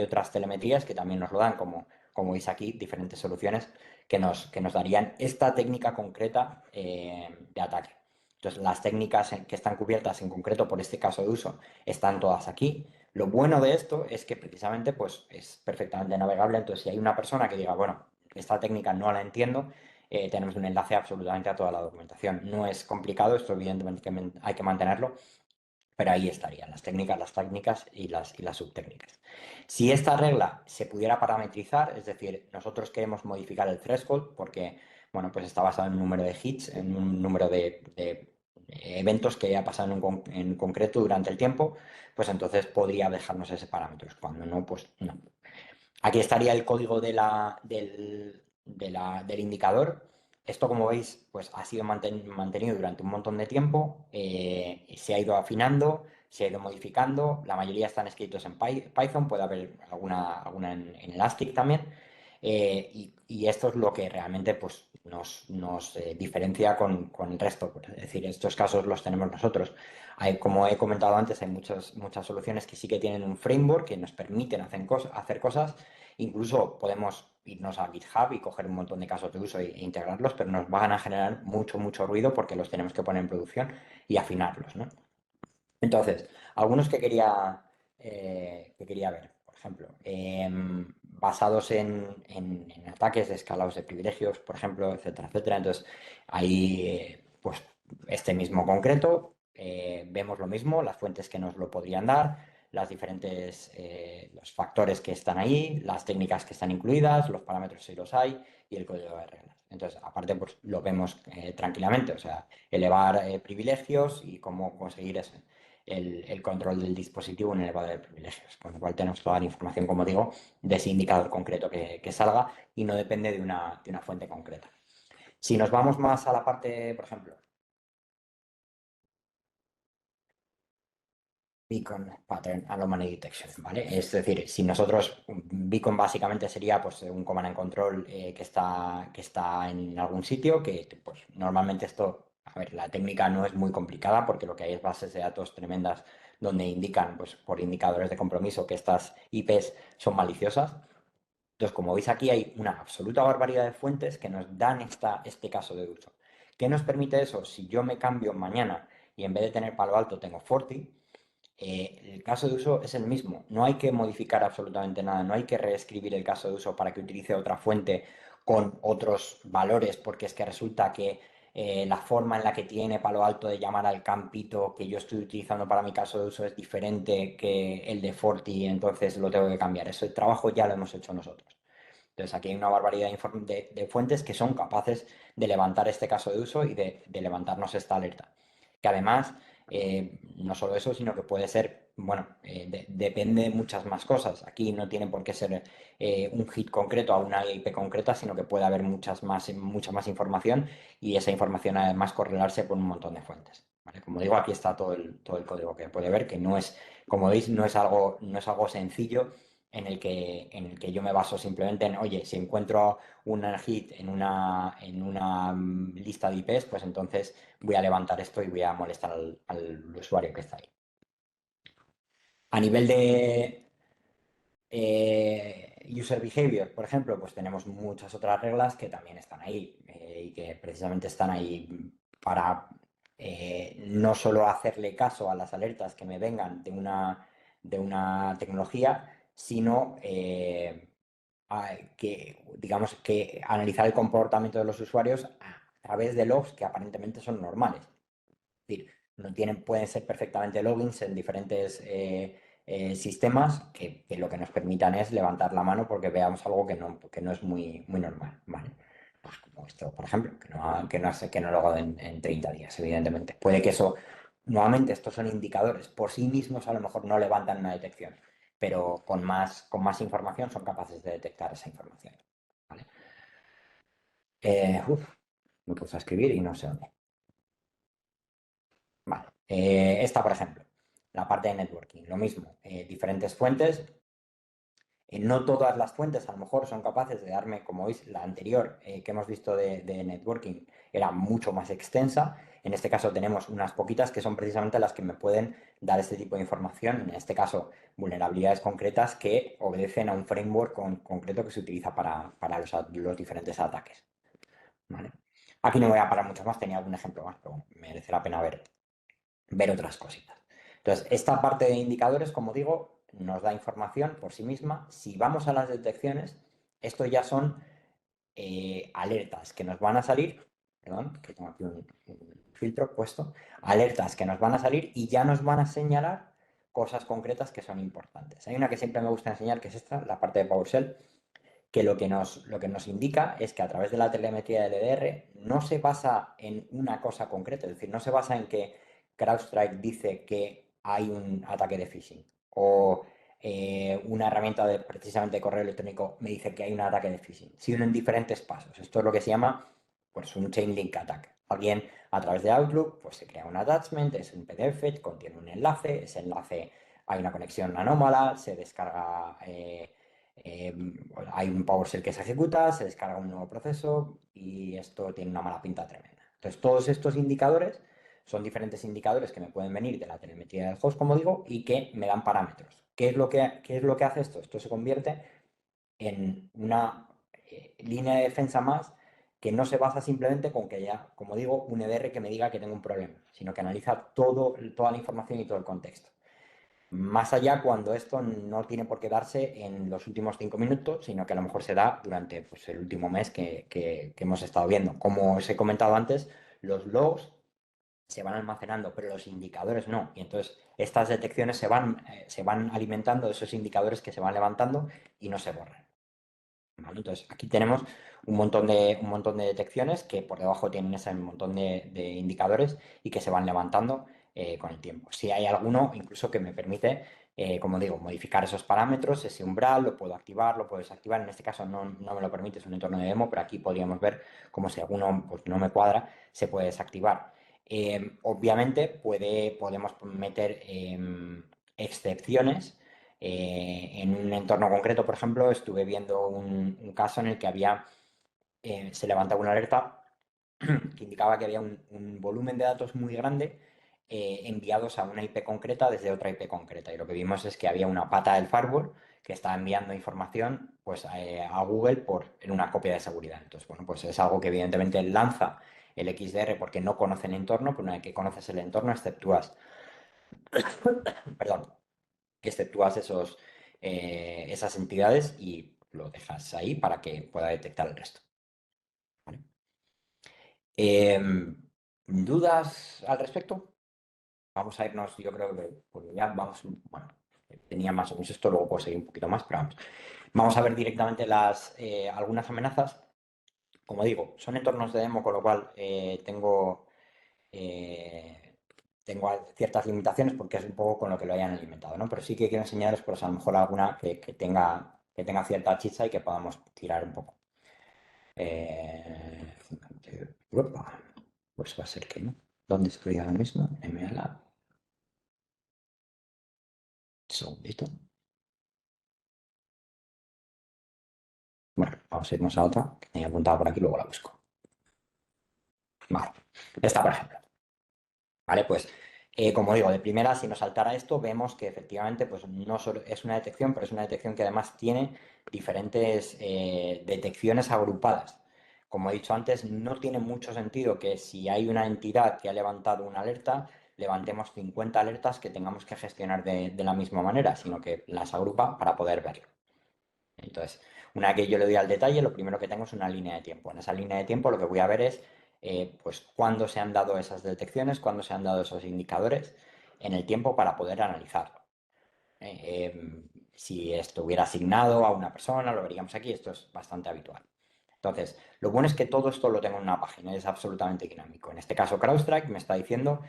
otras telemetrías que también nos lo dan, como veis aquí, diferentes soluciones que nos darían esta técnica concreta de ataque. Entonces, las técnicas que están cubiertas en concreto por este caso de uso están todas aquí. Lo bueno de esto es que precisamente pues, es perfectamente navegable, entonces si hay una persona que diga, bueno, esta técnica no la entiendo, tenemos un enlace absolutamente a toda la documentación. No es complicado, esto evidentemente hay que mantenerlo, pero ahí estarían las técnicas y las subtécnicas. Si esta regla se pudiera parametrizar, es decir, nosotros queremos modificar el threshold porque, bueno, pues está basado en un número de hits, en un número de eventos que haya pasado en concreto durante el tiempo, pues entonces podría dejarnos ese parámetro. Cuando no, pues no. Aquí estaría el código del indicador. Esto, como veis, pues ha sido mantenido durante un montón de tiempo, se ha ido afinando, se ha ido modificando, la mayoría están escritos en Python, puede haber alguna en Elastic también, y esto es lo que realmente pues, nos diferencia con el resto. Es decir, estos casos los tenemos nosotros. Como he comentado antes, hay muchas soluciones que sí que tienen un framework que nos permiten hacer cosas. Incluso podemos irnos a GitHub y coger un montón de casos de uso e integrarlos, pero nos van a generar mucho ruido porque los tenemos que poner en producción y afinarlos, ¿no? Entonces, algunos que quería ver, por ejemplo, basados en ataques de escalados de privilegios, por ejemplo, etcétera, etcétera. Entonces, ahí, pues, este mismo concreto, vemos lo mismo, las fuentes que nos lo podrían dar, las diferentes, los factores que están ahí, las técnicas que están incluidas, los parámetros si los hay y el código de reglas. Entonces, aparte, pues, lo vemos tranquilamente, o sea, elevar privilegios y cómo conseguir eso, el control del dispositivo en el elevado de privilegios, con lo cual tenemos toda la información, como digo, de ese indicador concreto que salga y no depende de una fuente concreta. Si nos vamos más a la parte, por ejemplo, Beacon Pattern Anomaly Detection, ¿vale? Es decir, si nosotros, Beacon básicamente sería pues un command and control que está en algún sitio, que pues normalmente esto, a ver, la técnica no es muy complicada porque lo que hay es bases de datos tremendas donde indican, pues por indicadores de compromiso que estas IPs son maliciosas. Entonces, como veis aquí hay una absoluta barbaridad de fuentes que nos dan este caso de uso. ¿Qué nos permite eso? Si yo me cambio mañana y en vez de tener Palo Alto tengo Forti, el caso de uso es el mismo, no hay que modificar absolutamente nada, no hay que reescribir el caso de uso para que utilice otra fuente con otros valores, porque es que resulta que la forma en la que tiene Palo Alto de llamar al campito que yo estoy utilizando para mi caso de uso es diferente que el de Forti, entonces lo tengo que cambiar. Ese trabajo ya lo hemos hecho nosotros. Entonces aquí hay una barbaridad de fuentes que son capaces de levantar este caso de uso y de levantarnos esta alerta. Que además, no solo eso, sino que puede ser, bueno, depende de muchas más cosas. Aquí no tiene por qué ser un hit concreto a una IP concreta, sino que puede haber mucha más información y esa información además correlarse con un montón de fuentes. ¿Vale? Como digo, aquí está todo el código que puede ver, que no es, como veis, no es algo sencillo en el que yo me baso simplemente en, oye, si encuentro un hit en una lista de IPs, pues entonces voy a levantar esto y voy a molestar al usuario que está ahí. A nivel user behavior, por ejemplo, pues tenemos muchas otras reglas que también están ahí y que precisamente están ahí para no solo hacerle caso a las alertas que me vengan de una tecnología, sino que, digamos, que analizar el comportamiento de los usuarios a través de logs que aparentemente son normales. Es decir, no tienen, pueden ser perfectamente logins en diferentes sistemas que lo que nos permitan es levantar la mano porque veamos algo que no es muy normal, ¿vale? Pues como esto, por ejemplo, que no lo hago en 30 días, evidentemente. Puede que eso, nuevamente, estos son indicadores. Por sí mismos a lo mejor no levantan una detección, pero con más información son capaces de detectar esa información, ¿vale? Me puse a escribir y no sé dónde. Vale. Esta, por ejemplo, la parte de networking, lo mismo, diferentes fuentes. No todas las fuentes a lo mejor son capaces de darme, como veis, la anterior que hemos visto de networking era mucho más extensa. En este caso tenemos unas poquitas que son precisamente las que me pueden dar este tipo de información. En este caso, vulnerabilidades concretas que obedecen a un framework concreto que se utiliza para los diferentes ataques. ¿Vale? Aquí no voy a parar mucho más, tenía algún ejemplo más, pero merece la pena ver otras cositas. Entonces, esta parte de indicadores, como digo, nos da información por sí misma. Si vamos a las detecciones, esto ya son alertas que nos van a salir, perdón, que tengo aquí un filtro puesto, alertas que nos van a salir y ya nos van a señalar cosas concretas que son importantes. Hay una que siempre me gusta enseñar, que es esta, la parte de PowerShell, que lo que nos indica es que a través de la telemetría del EDR no se basa en una cosa concreta, es decir, no se basa en que CrowdStrike dice que hay un ataque de phishing o una herramienta de precisamente correo electrónico me dice que hay un ataque de phishing, sino en diferentes pasos. Esto es lo que se llama pues, un chain link attack. Alguien a través de Outlook pues, se crea un attachment, es un PDF, contiene un enlace, ese enlace hay una conexión anómala, se descarga hay un PowerShell que se ejecuta, se descarga un nuevo proceso y esto tiene una mala pinta tremenda. Entonces, todos estos indicadores son diferentes indicadores que me pueden venir de la telemetría del host, como digo, y que me dan parámetros. ¿Qué es lo que hace esto? Esto se convierte en una línea de defensa más que no se basa simplemente con que haya, como digo, un EDR que me diga que tengo un problema, sino que analiza toda la información y todo el contexto. Más allá cuando esto no tiene por qué darse en los últimos 5 minutos, sino que a lo mejor se da durante pues, el último mes que hemos estado viendo. Como os he comentado antes, los logs se van almacenando, pero los indicadores no. Y entonces estas detecciones se van alimentando de esos indicadores que se van levantando y no se borran. ¿Vale? Entonces aquí tenemos un montón de detecciones que por debajo tienen ese montón de indicadores y que se van levantando con el tiempo. Si hay alguno incluso que me permite, como digo, modificar esos parámetros, ese umbral, lo puedo activar, lo puedo desactivar. En este caso no me lo permite, es un entorno de demo, pero aquí podríamos ver cómo si alguno pues, no me cuadra, se puede desactivar. Obviamente podemos meter excepciones. En un entorno concreto, por ejemplo, estuve viendo un caso en el que se levantaba una alerta que indicaba que había un volumen de datos muy grande enviados a una IP concreta desde otra IP concreta. Y lo que vimos es que había una pata del firewall que estaba enviando información pues, a Google en una copia de seguridad. Entonces, bueno, pues es algo que evidentemente lanza el XDR porque no conoce el entorno, pero una vez que conoces el entorno, perdón, exceptúas esas entidades y lo dejas ahí para que pueda detectar el resto. ¿Vale? ¿Dudas al respecto? Vamos a irnos, yo creo que porque ya vamos, bueno, tenía más o menos esto, luego puedo seguir un poquito más, pero vamos a ver directamente algunas amenazas. Como digo, son entornos de demo, con lo cual tengo ciertas limitaciones porque es un poco con lo que lo hayan alimentado, ¿no? Pero sí que quiero enseñaros, pues a lo mejor alguna que tenga cierta chicha y que podamos tirar un poco. Pues va a ser que no. ¿Dónde estoy ahora mismo? MLab. Segundito. Bueno, vamos a irnos a otra que tenía apuntada por aquí, luego la busco. Vale. Esta, por ejemplo. Vale, pues Como digo, de primera, si nos saltara esto, vemos que efectivamente pues, no solo es una detección, pero es una detección que además tiene diferentes detecciones agrupadas. Como he dicho antes, no tiene mucho sentido que si hay una entidad que ha levantado una alerta, levantemos 50 alertas que tengamos que gestionar de la misma manera, sino que las agrupa para poder verlo. Entonces, una vez que yo le doy al detalle, lo primero que tengo es una línea de tiempo. En esa línea de tiempo lo que voy a ver es pues, cuándo se han dado esas detecciones, cuándo se han dado esos indicadores en el tiempo para poder analizarlo. Si estuviera asignado a una persona, lo veríamos aquí, esto es bastante habitual. Entonces, lo bueno es que todo esto lo tengo en una página, es absolutamente dinámico. En este caso, CrowdStrike me está diciendo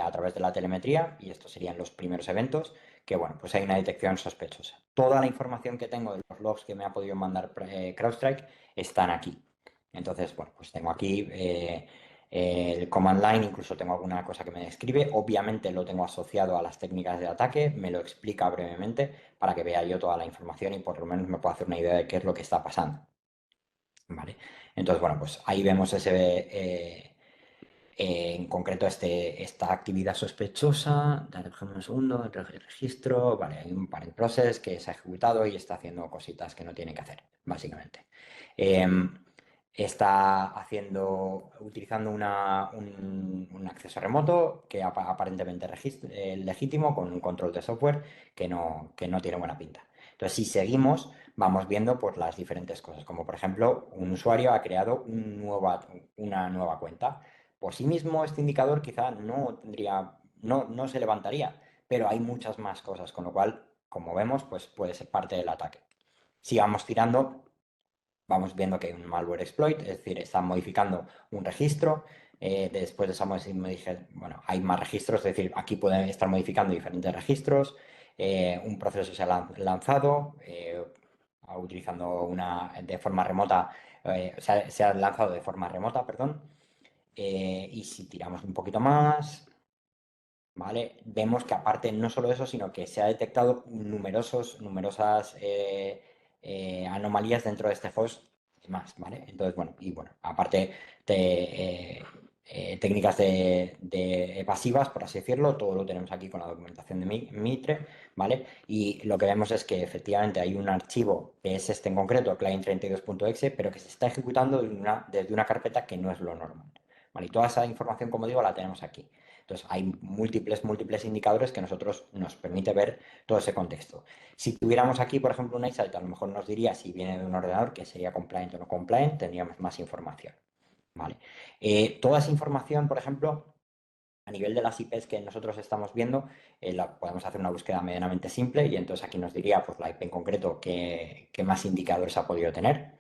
a través de la telemetría, y estos serían los primeros eventos, que bueno, pues hay una detección sospechosa. Toda la información que tengo de los logs que me ha podido mandar CrowdStrike están aquí. Entonces, bueno, pues tengo aquí el command line, incluso tengo alguna cosa que me describe. Obviamente lo tengo asociado a las técnicas de ataque, me lo explica brevemente para que vea yo toda la información y por lo menos me pueda hacer una idea de qué es lo que está pasando. ¿Vale? Entonces, bueno, pues ahí vemos en concreto esta actividad sospechosa. Déjame un segundo, el registro, vale, hay un parent process que se ha ejecutado y está haciendo cositas que no tiene que hacer, básicamente. Está utilizando un acceso remoto que aparentemente legítimo con un control de software que no tiene buena pinta. Entonces, si seguimos, vamos viendo pues, las diferentes cosas, como por ejemplo, un usuario ha creado una nueva cuenta. Por sí mismo, este indicador quizá no se levantaría, pero hay muchas más cosas, con lo cual, como vemos, pues puede ser parte del ataque. Si vamos tirando, vamos viendo que hay un malware exploit, es decir, están modificando un registro. Después de esa bueno, hay más registros, es decir, aquí pueden estar modificando diferentes registros. Un proceso se ha lanzado utilizando de forma remota, se ha lanzado de forma remota, perdón. Y si tiramos un poquito más, ¿vale? Vemos que aparte no solo eso, sino que se ha detectado numerosas anomalías dentro de este host y más, ¿vale? Entonces, bueno, y bueno, aparte de técnicas de pasivas, por así decirlo, todo lo tenemos aquí con la documentación de Mitre, ¿vale? Y lo que vemos es que efectivamente hay un archivo que es este en concreto, client32.exe, pero que se está ejecutando desde una carpeta que no es lo normal, ¿vale? Y toda esa información, como digo, la tenemos aquí. Entonces, hay múltiples indicadores que nosotros nos permite ver todo ese contexto. Si tuviéramos aquí, por ejemplo, un Excel, a lo mejor nos diría si viene de un ordenador que sería compliant o no compliant, tendríamos más información. ¿Vale? Toda esa información, por ejemplo, a nivel de las IPs que nosotros estamos viendo, podemos hacer una búsqueda medianamente simple y entonces aquí nos diría pues, la IP en concreto qué más indicadores ha podido tener.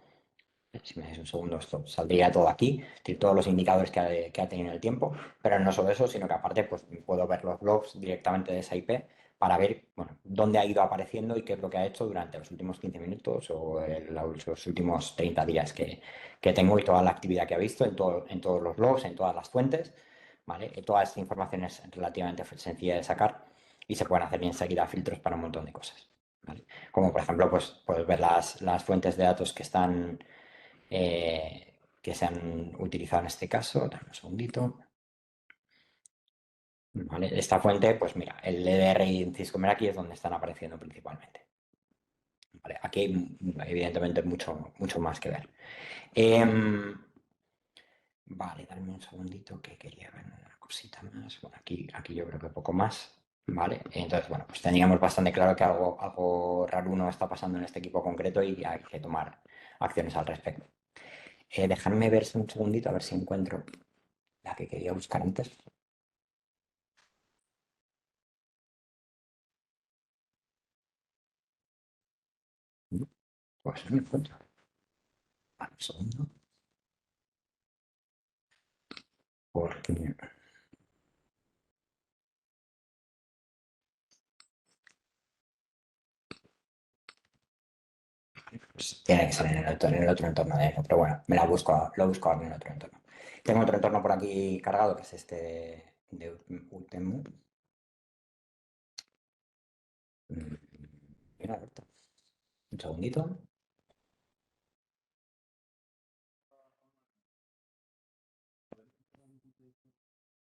Si me das un segundo, esto saldría todo aquí, es decir, todos los indicadores que ha tenido en el tiempo, pero no solo eso, sino que aparte pues, puedo ver los logs directamente de esa IP para ver bueno, dónde ha ido apareciendo y qué es lo que ha hecho durante los últimos 15 minutos o los últimos 30 días que tengo y toda la actividad que ha visto en todos los logs, en todas las fuentes. ¿Vale? Toda esta información es relativamente sencilla de sacar y se pueden hacer bien enseguida filtros para un montón de cosas. ¿Vale? Como por ejemplo, pues puedes ver las fuentes de datos que se han utilizado en este caso. Dame un segundito. ¿Vale? Esta fuente, pues mira, el EDR y Cisco Meraki es donde están apareciendo principalmente. ¿Vale? Aquí hay evidentemente mucho más que ver. Vale, dame un segundito que quería ver una cosita más. Bueno, aquí yo creo que poco más. Vale, entonces, bueno, pues teníamos bastante claro que algo raro no está pasando en este equipo concreto y hay que tomar acciones al respecto. Dejarme ver un segundito a ver si encuentro la que quería buscar antes. Pues no me encuentro. Vale, un segundo. Porque pues, tiene que ser en el otro entorno de eso, pero bueno, lo busco ahora en el otro entorno. Tengo otro entorno por aquí cargado, que es este de Utemu. Mira, Alberto. Un segundito.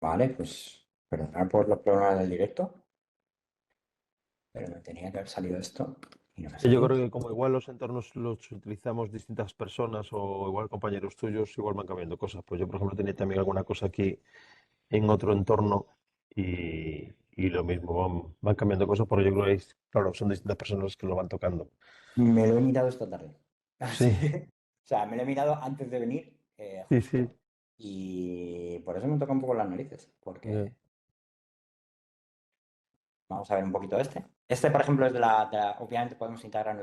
Vale, pues Perdonad por los problemas del directo, pero me tenía que haber salido esto y no me Sí, yo salió. creo que como igual los entornos los utilizamos distintas personas o igual compañeros tuyos, igual van cambiando cosas. Pues yo, por ejemplo, tenía también alguna cosa aquí en otro entorno y lo mismo, van cambiando cosas, porque yo creo que, claro, son distintas personas las que lo van tocando. Me lo he mirado esta tarde. Sí, Así que, o sea, me lo he mirado antes de venir, sí, sí. justo. Y por eso me toca un poco las narices, Eh, porque vamos a ver un poquito este. Este, por ejemplo, es obviamente podemos integrar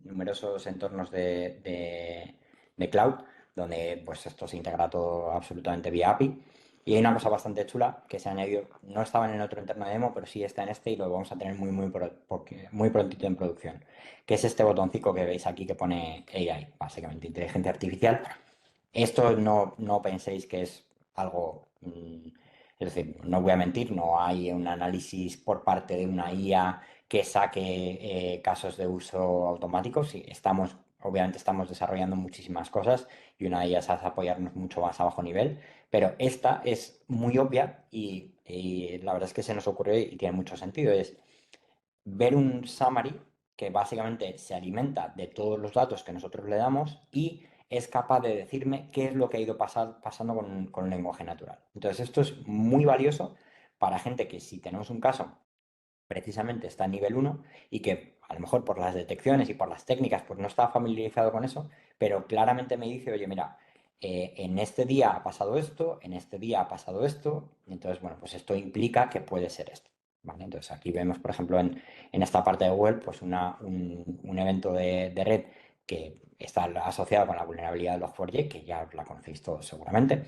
numerosos entornos de cloud, donde pues esto se integra todo absolutamente vía API. Y hay una cosa bastante chula que se ha añadido, no estaba en el otro entorno de demo, pero sí está en este y lo vamos a tener muy prontito en producción, que es este botoncito que veis aquí que pone AI, básicamente inteligencia artificial. Esto no penséis que es algo, es decir, no voy a mentir, no hay un análisis por parte de una IA que saque casos de uso automático. Sí, obviamente estamos desarrollando muchísimas cosas y una de ellas es apoyarnos mucho más a bajo nivel, pero esta es muy obvia y la verdad es que se nos ocurrió y tiene mucho sentido. Es ver un summary que básicamente se alimenta de todos los datos que nosotros le damos y es capaz de decirme qué es lo que ha ido pasando con un lenguaje natural. Entonces, esto es muy valioso para gente que si tenemos un caso precisamente está a nivel uno y que a lo mejor por las detecciones y por las técnicas pues no está familiarizado con eso, pero claramente me dice, oye, mira, en este día ha pasado esto, en este día ha pasado esto, y entonces, bueno, pues esto implica que puede ser esto. ¿Vale? Entonces aquí vemos, por ejemplo, en esta parte de web, pues un evento de red que está asociado con la vulnerabilidad de Log4j, que ya la conocéis todos seguramente,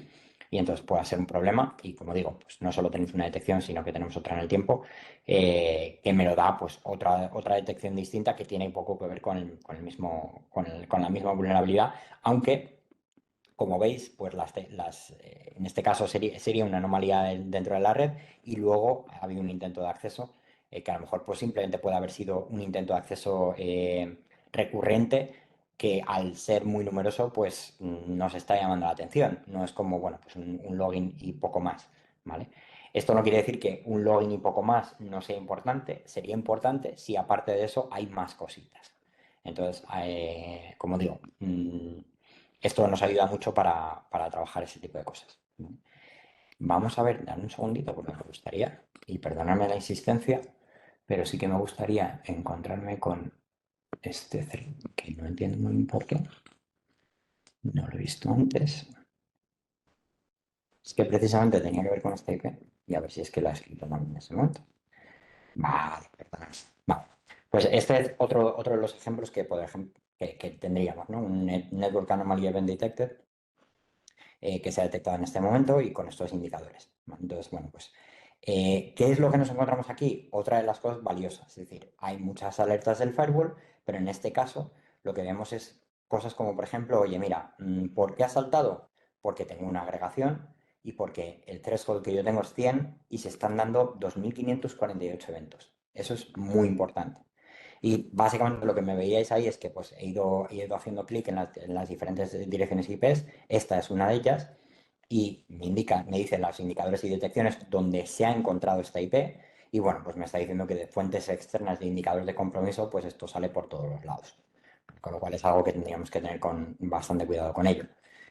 y entonces puede ser un problema. Y como digo, pues no solo tenéis una detección, sino que tenemos otra en el tiempo, que me lo da pues otra detección distinta que tiene poco que ver con la misma vulnerabilidad, aunque como veis, pues en este caso sería una anomalía dentro de la red y luego ha habido un intento de acceso que a lo mejor pues simplemente puede haber sido un intento de acceso recurrente que al ser muy numeroso pues nos está llamando la atención. No es como, bueno, pues un login y poco más, ¿vale? Esto no quiere decir que un login y poco más no sea importante, sería importante si aparte de eso hay más cositas. Entonces, como digo, esto nos ayuda mucho para trabajar ese tipo de cosas. Vamos a ver, dame un segundito porque me gustaría, y perdóname la insistencia, pero sí que me gustaría encontrarme con este thread, que no entiendo muy bien por qué. No lo he visto antes. Es que precisamente tenía que ver con esta IP y a ver si es que la he escrito mal en ese momento. Vale, perdón. Vale. Pues este es otro de los ejemplos que, por ejemplo, que tendríamos, ¿no? Un Network Anomaly Event Detected que se ha detectado en este momento y con estos indicadores. ¿Vale? Entonces, bueno, pues, ¿qué es lo que nos encontramos aquí? Otra de las cosas valiosas, es decir, hay muchas alertas del firewall, pero en este caso lo que vemos es cosas como, por ejemplo, oye, mira, ¿por qué ha saltado? Porque tengo una agregación y porque el threshold que yo tengo es 100 y se están dando 2.548 eventos. Eso es muy importante. Y básicamente lo que me veíais ahí es que pues, he ido haciendo clic en las diferentes direcciones IPs. Esta es una de ellas y me dicen los indicadores y detecciones donde se ha encontrado esta IP. Y bueno, pues me está diciendo que de fuentes externas de indicadores de compromiso, pues esto sale por todos los lados. Con lo cual es algo que tendríamos que tener con bastante cuidado con ello.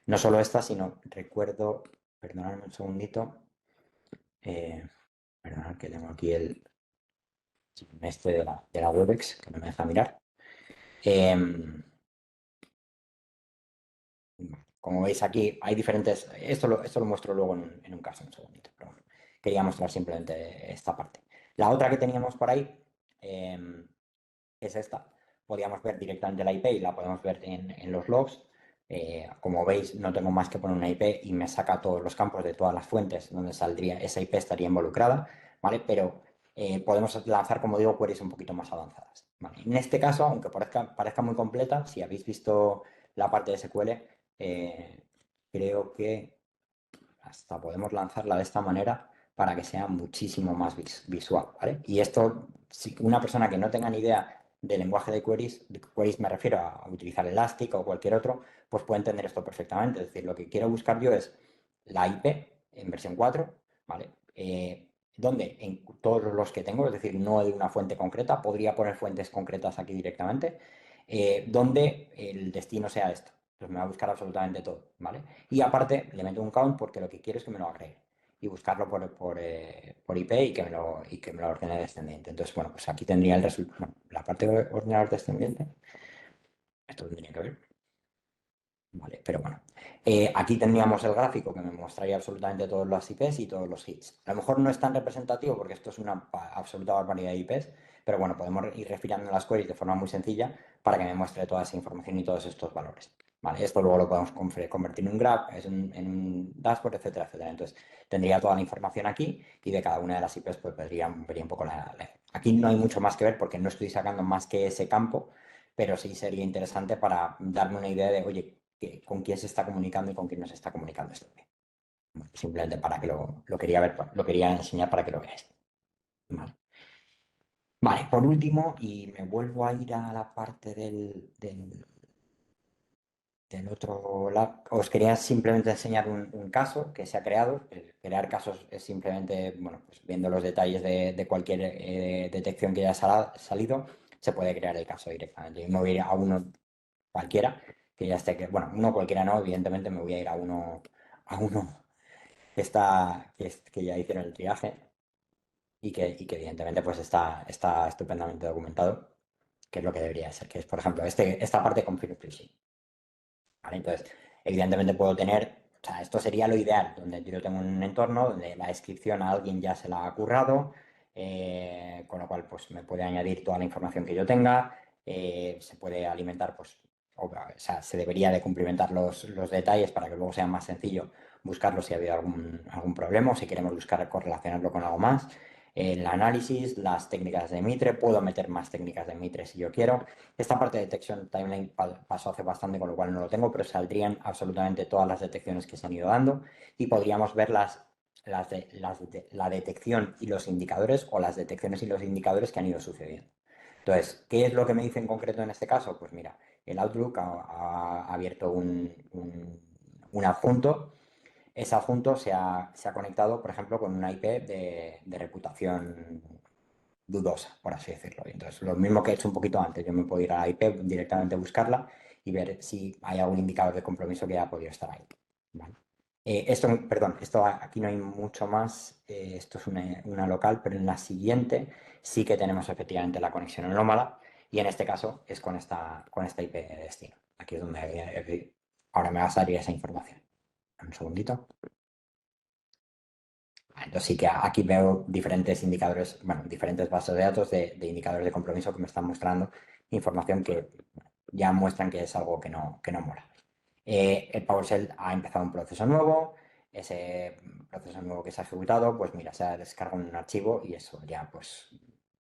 No solo esta, sino recuerdo, perdonadme un segundito, perdonad que tengo aquí el este de la Webex, que no me deja mirar. Como veis aquí, hay diferentes. Esto lo muestro luego en un caso, un segundito. Pero bueno, quería mostrar simplemente esta parte. La otra que teníamos por ahí es esta. Podríamos ver directamente la IP y la podemos ver en los logs. Como veis, no tengo más que poner una IP y me saca todos los campos de todas las fuentes donde saldría esa IP estaría involucrada, ¿vale? Pero podemos lanzar, como digo, queries un poquito más avanzadas. ¿Vale? En este caso, aunque parezca muy completa, si habéis visto la parte de SQL, creo que hasta podemos lanzarla de esta manera para que sea muchísimo más visual, ¿vale? Y esto, si una persona que no tenga ni idea del lenguaje de queries me refiero a utilizar Elastic o cualquier otro, pues puede entender esto perfectamente. Es decir, lo que quiero buscar yo es la IP en versión 4, ¿vale? donde en todos los que tengo, es decir, no de una fuente concreta, podría poner fuentes concretas aquí directamente, donde el destino sea esto. Pues me va a buscar absolutamente todo, ¿vale? Y aparte le meto un count porque lo que quiero es que me lo agregue y buscarlo por IP y que me lo ordene descendiente. Entonces, bueno, pues aquí tendría el resultado, bueno, la parte de ordenador descendiente, esto tendría que ver. Vale, pero bueno. Aquí tendríamos el gráfico que me mostraría absolutamente todos los IPs y todos los hits. A lo mejor no es tan representativo porque esto es una absoluta barbaridad de IPs, pero bueno, podemos ir refiriendo las queries de forma muy sencilla para que me muestre toda esa información y todos estos valores. Vale, esto luego lo podemos convertir en un graph, en un dashboard, etcétera, etcétera. Entonces, tendría toda la información aquí y de cada una de las IPs pues vería un poco Aquí no hay mucho más que ver porque no estoy sacando más que ese campo, pero sí sería interesante para darme una idea de, oye, con quién se está comunicando y con quién no se está comunicando esto. Bueno, simplemente para que lo quería ver, lo quería enseñar para que lo veáis. Vale. Vale, por último, y me vuelvo a ir a la parte del otro lado, os quería simplemente enseñar un caso que se ha creado. Crear casos es simplemente, bueno, pues viendo los detalles de cualquier detección que haya salido, se puede crear el caso directamente. Yo me voy a ir a uno cualquiera, que ya esté, bueno, uno cualquiera no, evidentemente me voy a ir a uno que está, que ya hicieron el triaje y que evidentemente pues está estupendamente documentado, que es lo que debería ser, que es, por ejemplo, esta parte con Confirm Phishing. ¿Vale? Entonces, evidentemente puedo tener, o sea, esto sería lo ideal, donde yo tengo un entorno donde la descripción a alguien ya se la ha currado, con lo cual pues me puede añadir toda la información que yo tenga, se puede alimentar, pues, o sea, se debería de cumplimentar los detalles para que luego sea más sencillo buscarlo si ha habido algún problema o si queremos buscar correlacionarlo con algo más. El análisis, las técnicas de Mitre, puedo meter más técnicas de Mitre si yo quiero. Esta parte de detección timeline pasó hace bastante, con lo cual no lo tengo, pero saldrían absolutamente todas las detecciones que se han ido dando y podríamos ver la detección y los indicadores o las detecciones y los indicadores que han ido sucediendo. Entonces, ¿qué es lo que me dice en concreto en este caso? Pues mira, el Outlook ha abierto un adjunto. Ese adjunto se ha conectado, por ejemplo, con una IP de reputación dudosa, por así decirlo. Y entonces, lo mismo que he hecho un poquito antes, yo me puedo ir a la IP, directamente buscarla y ver si hay algún indicador de compromiso que haya podido estar ahí. ¿Vale? Esto aquí no hay mucho más, esto es una local, pero en la siguiente sí que tenemos efectivamente la conexión anómala y en este caso es con esta IP de destino. Aquí es donde ahora me va a salir esa información. Un segundito. Entonces sí que aquí veo diferentes indicadores, bueno, diferentes bases de datos de indicadores de compromiso que me están mostrando información que ya muestran que es algo que no mola. El PowerShell ha empezado un proceso nuevo, ese proceso nuevo que se ha ejecutado, pues mira, se ha descargado un archivo y eso ya pues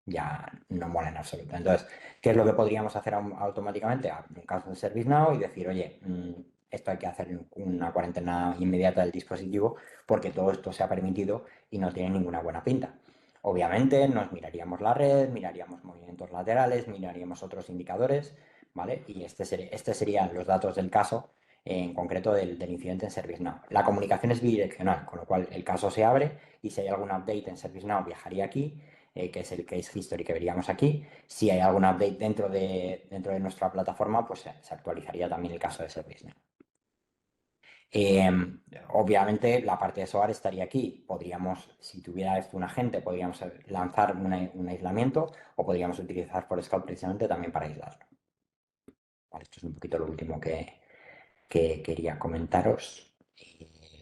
ya no mola en absoluto. Entonces, ¿qué es lo que podríamos hacer automáticamente? Abrir un caso de ServiceNow y decir, oye, esto hay que hacer una cuarentena inmediata del dispositivo porque todo esto se ha permitido y no tiene ninguna buena pinta. Obviamente nos miraríamos la red, miraríamos movimientos laterales, miraríamos otros indicadores, ¿vale? Y este serían los datos del caso, en concreto del incidente en ServiceNow. La comunicación es bidireccional, con lo cual el caso se abre y si hay algún update en ServiceNow viajaría aquí, que es el case history que veríamos aquí. Si hay algún update dentro de nuestra plataforma, pues se actualizaría también el caso de ServiceNow. Obviamente la parte de SOAR estaría aquí. Podríamos, si tuviera esto un agente, podríamos lanzar un aislamiento o podríamos utilizar Forescout precisamente también para aislarlo. Vale, esto es un poquito lo último que quería comentaros.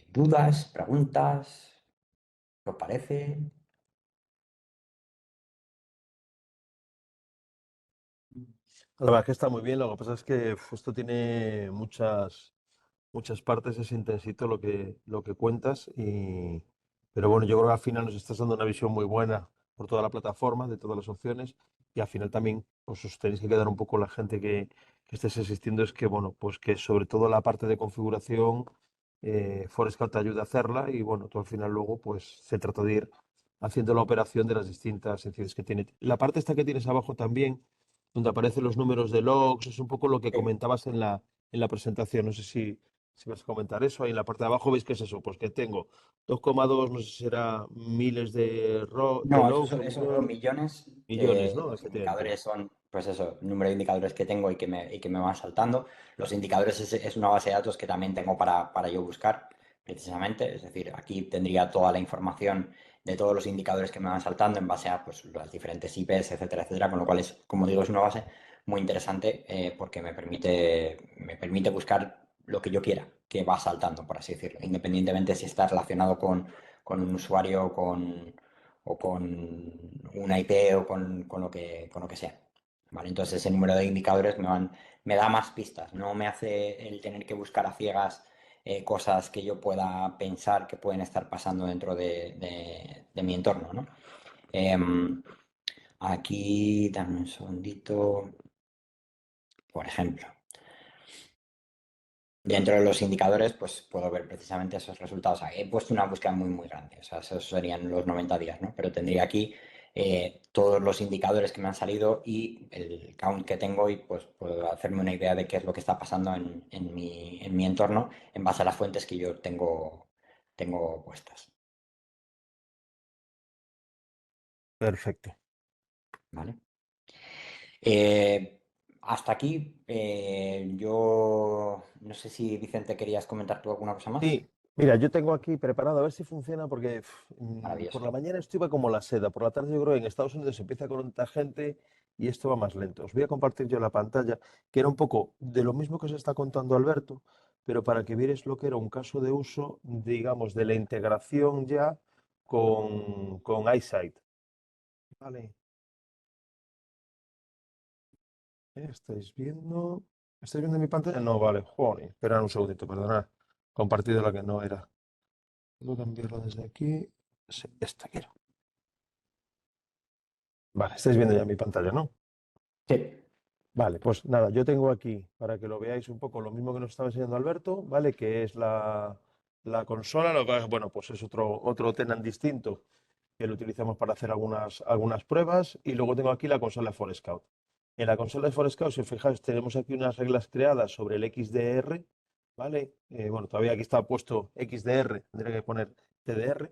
¿Dudas? ¿Preguntas? ¿Qué os parece? La verdad es que está muy bien, lo que pasa es que esto tiene muchas partes, es intensito lo que cuentas, pero bueno, yo creo que al final nos estás dando una visión muy buena por toda la plataforma, de todas las opciones, y al final también os tenéis que quedar un poco la gente que estés asistiendo, es que bueno, pues que sobre todo la parte de configuración, Forescout te ayuda a hacerla y bueno, tú al final luego pues se trata de ir haciendo la operación de las distintas incidencias que tiene. La parte esta que tienes abajo también, donde aparecen los números de logs, es un poco lo que comentabas en la presentación, no sé si Si vas a comentar eso, ahí en la parte de abajo veis que es eso, pues que tengo 2,2, no sé si será miles de No, logs o esos son millones. millones. Millones, ¿no? Los Efectivamente. indicadores son, pues eso, el número de indicadores que tengo y que me van saltando. Los indicadores es una base de datos que también tengo para yo buscar, precisamente. Es decir, aquí tendría toda la información de todos los indicadores que me van saltando en base a pues, las diferentes IPs, etcétera, etcétera. Con lo cual, es, como digo, es una base muy interesante porque me permite buscar lo que yo quiera, que va saltando, por así decirlo, independientemente si está relacionado con un usuario, o con una IP o con lo que sea. ¿Vale? Entonces ese número de indicadores me da más pistas, no me hace el tener que buscar a ciegas cosas que yo pueda pensar que pueden estar pasando dentro de mi entorno, ¿no? Em, Aquí, dame un segundito, por ejemplo. Dentro de los indicadores, pues puedo ver precisamente esos resultados. He puesto una búsqueda muy grande, o sea, esos serían los 90 días, ¿no? Pero tendría aquí todos los indicadores que me han salido y el count que tengo y pues puedo hacerme una idea de qué es lo que está pasando en mi entorno en base a las fuentes que yo tengo puestas, Perfecto. ¿vale? Eh, Hasta aquí, yo no sé si Vicente querías comentar tú alguna cosa más. Sí, mira, yo tengo aquí preparado a ver si funciona porque por Maravilloso. la mañana esto iba como la seda, por la tarde yo creo que en Estados Unidos empieza con tanta gente y esto va más lento. Os voy a compartir yo la pantalla, que era un poco de lo mismo que os está contando Alberto, pero para que vierais lo que era un caso de uso, digamos, de la integración ya con iSight. Vale, ¿estáis viendo? ¿Estáis viendo mi pantalla? No, vale, joder, esperad un segundito, perdonad, compartido la que no era. Voy a cambiarlo desde aquí. Sí, esta quiero. Vale, estáis viendo ya mi pantalla, ¿no? Sí. Vale, pues nada, yo tengo aquí, para que lo veáis un poco, lo mismo que nos estaba enseñando Alberto, ¿vale? Que es la consola, bueno, pues es otro tenant distinto que lo utilizamos para hacer algunas pruebas. Y luego tengo aquí la consola de Forescout. En la consola de Forescout, si os fijáis, tenemos aquí unas reglas creadas sobre el XDR, ¿vale? Bueno, todavía aquí está puesto XDR, tendré que poner TDR,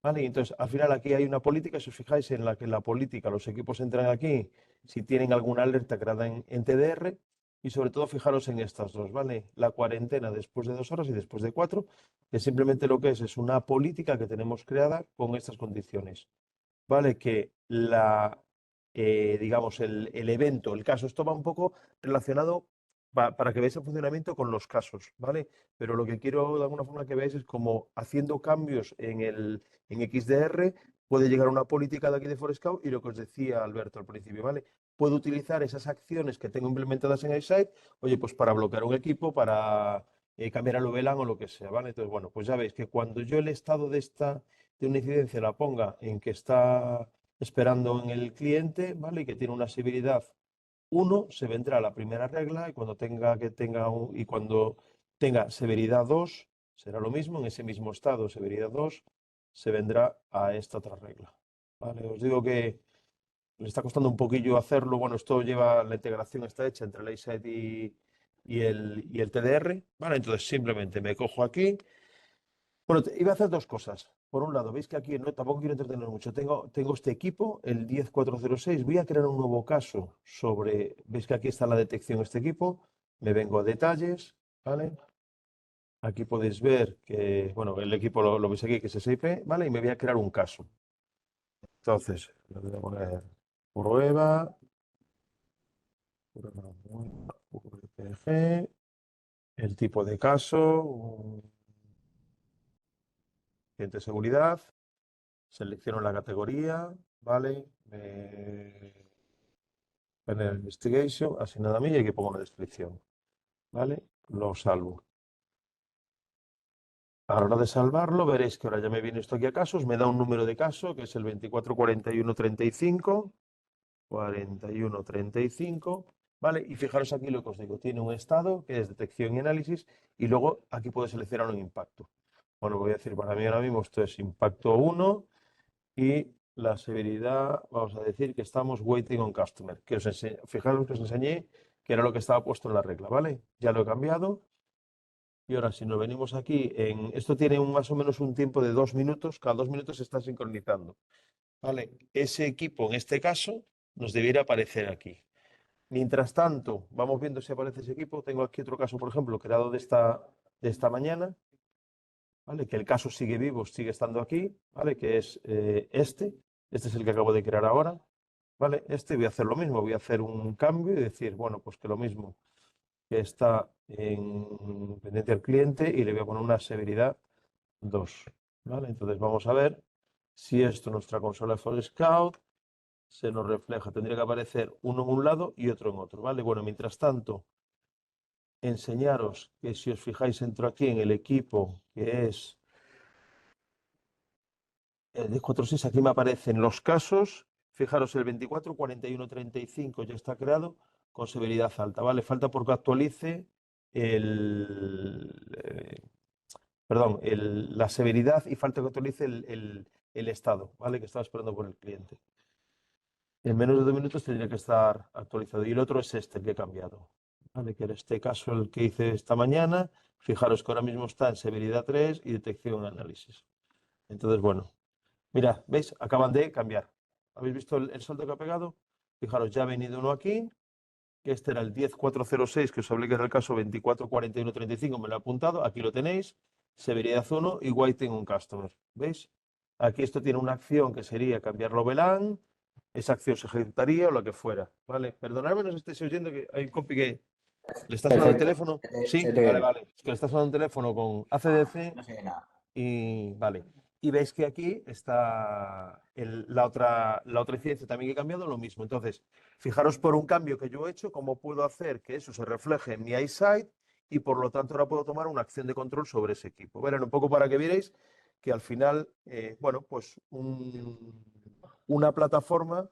¿vale? Y entonces, al final aquí hay una política, si os fijáis, en la que la política, los equipos entran aquí, si tienen alguna alerta creada en TDR, y sobre todo fijaros en estas dos, ¿vale? La cuarentena después de 2 horas y después de 4, que simplemente lo que es una política que tenemos creada con estas condiciones, ¿vale? Que digamos, el evento, el caso, esto va un poco relacionado para que veáis el funcionamiento con los casos, ¿vale? Pero lo que quiero de alguna forma que veáis es como haciendo cambios en XDR puede llegar a una política de aquí de Forescout y lo que os decía Alberto al principio, ¿vale? Puedo utilizar esas acciones que tengo implementadas en iSight, oye, pues para bloquear un equipo, para cambiar al VLAN o lo que sea, ¿vale? Entonces, bueno, pues ya veis que cuando yo el estado de una incidencia la ponga en que está esperando en el cliente, ¿vale? Y que tiene una severidad 1, se vendrá la primera regla y cuando tenga severidad 2, será lo mismo, en ese mismo estado, severidad 2, se vendrá a esta otra regla. ¿Vale? Os digo que le está costando un poquillo hacerlo. Bueno, esto lleva, la integración está hecha entre el iSight y el TDR, ¿vale? Entonces simplemente me cojo aquí. Bueno, iba a hacer dos cosas. Por un lado, veis que aquí no, tampoco quiero entretener mucho. Tengo este equipo, el 10406. Voy a crear un nuevo caso sobre. Veis que aquí está la detección de este equipo. Me vengo a detalles, ¿vale? Aquí podéis ver que, bueno, el equipo lo veis aquí, que es SIP, ¿vale? Y me voy a crear un caso. Entonces, le voy a poner prueba VPG, el tipo de caso, cliente de seguridad. Selecciono la categoría, ¿vale? Panel Investigation, asignada a mí y aquí pongo una descripción, ¿vale? Lo salvo. A la hora de salvarlo, veréis que ahora ya me viene esto aquí a casos, me da un número de caso que es el 244135, 4135, ¿vale? Y fijaros aquí lo que os digo, tiene un estado que es detección y análisis y luego aquí puedo seleccionar un impacto. Bueno, voy a decir, para mí ahora mismo esto es impacto 1 y la severidad, vamos a decir que estamos waiting on customer. Fijaros que os enseñé que era lo que estaba puesto en la regla, ¿vale? Ya lo he cambiado Y ahora, si nos venimos aquí, esto tiene más o menos un tiempo de 2 minutos, cada 2 minutos se está sincronizando. ¿Vale? Ese equipo, en este caso, nos debiera aparecer aquí. Mientras tanto, vamos viendo si aparece ese equipo. Tengo aquí otro caso, por ejemplo, creado de esta mañana, ¿vale? Que el caso sigue vivo, sigue estando aquí, ¿vale? Que es este. Este es el que acabo de crear ahora, ¿vale? Este voy a hacer lo mismo, voy a hacer un cambio y decir, bueno, pues que lo mismo que está en pendiente al cliente y le voy a poner una severidad 2, ¿vale? Entonces vamos a ver si esto, nuestra consola de Forescout, se nos refleja. Tendría que aparecer uno en un lado y otro en otro, ¿vale? Bueno, mientras tanto, enseñaros que si os fijáis, entro aquí en el equipo que es el 1046, aquí me aparecen los casos. Fijaros, el 24, 41, 35 ya está creado con severidad alta, ¿vale? Falta porque actualice la severidad y falta que actualice el estado, ¿vale? Que estaba esperando por el cliente. En menos de 2 minutos tendría que estar actualizado. Y el otro es este, el que he cambiado, ¿vale? Que en este caso el que hice esta mañana. Fijaros que ahora mismo está en severidad 3 y detección análisis. Entonces, bueno, mirad, ¿veis? Acaban de cambiar. ¿Habéis visto el salto que ha pegado? Fijaros, ya ha venido uno aquí, que este era el 10406, que os hablé que era el caso 244135, me lo he apuntado, aquí lo tenéis, severidad 1 y waiting on customer, ¿veis? Aquí esto tiene una acción que sería cambiarlo VLAN, esa acción se ejecutaría o lo que fuera, ¿vale? Perdonadme, no os estéis oyendo, que hay un compi que le está sonando el Perfecto. teléfono. Sí, Se te vale, oye. vale. Es que le está sonando el teléfono con Ah, ACDC no se oye nada. y vale. Y veis que aquí está la otra incidencia también que he cambiado, lo mismo. Entonces, fijaros por un cambio que yo he hecho, cómo puedo hacer que eso se refleje en mi iSight y por lo tanto ahora puedo tomar una acción de control sobre ese equipo. Verán, un poco para que vierais que al final, bueno, pues una plataforma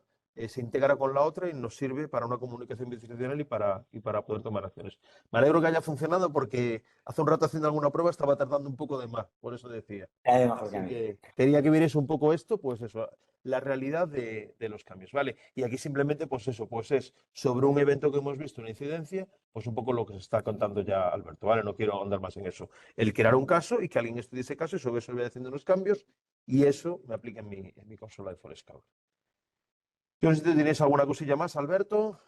se integra con la otra y nos sirve para una comunicación bidireccional y para poder tomar acciones. Me alegro que haya funcionado porque hace un rato haciendo alguna prueba estaba tardando un poco de más, por eso decía. Mejor que a Así mí. que quería que vierais un poco esto, pues eso, la realidad de los cambios, ¿vale? Y aquí simplemente, pues eso, pues es sobre un evento que hemos visto, una incidencia, pues un poco lo que se está contando ya Alberto, ¿vale? No quiero ahondar más en eso. El crear un caso y que alguien estudie ese caso y sobre eso voy haciendo unos cambios y eso me aplica en mi consola de Forescout. Yo no sé si tenéis alguna cosilla más, Alberto.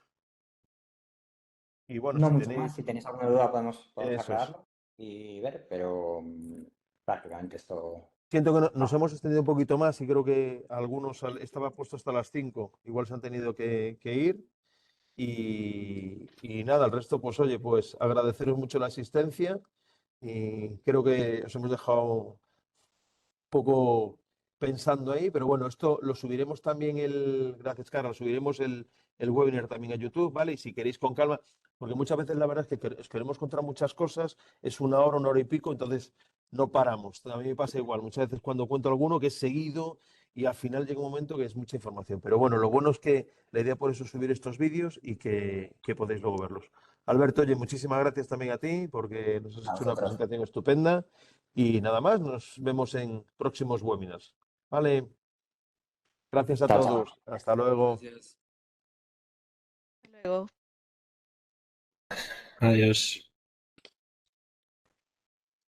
Y bueno, No si mucho más. tenéis, Si tenéis alguna duda podemos eso es. aclararlo y ver, pero prácticamente esto... Siento que nos Vamos. hemos extendido un poquito más y creo que algunos estaba puesto hasta las 5, igual se han tenido que ir. Y nada, el resto, pues oye, pues agradeceros mucho la asistencia y creo que os hemos dejado poco pensando ahí, pero bueno, esto lo subiremos también gracias Carla, subiremos el webinar también a YouTube, ¿vale? Y si queréis con calma, porque muchas veces la verdad es que os queremos contar muchas cosas, es una hora y pico, entonces no paramos. A mí me pasa igual, muchas veces cuando cuento alguno que es seguido y al final llega un momento que es mucha información. Pero bueno, lo bueno es que la idea por eso es subir estos vídeos y que podéis luego verlos. Alberto, oye, muchísimas gracias también a ti porque nos has A hecho una vosotros. presentación estupenda. Y nada más, nos vemos en próximos webinars. Vale, gracias a Chao, chao. todos. Hasta luego. Gracias. Hasta luego. Adiós.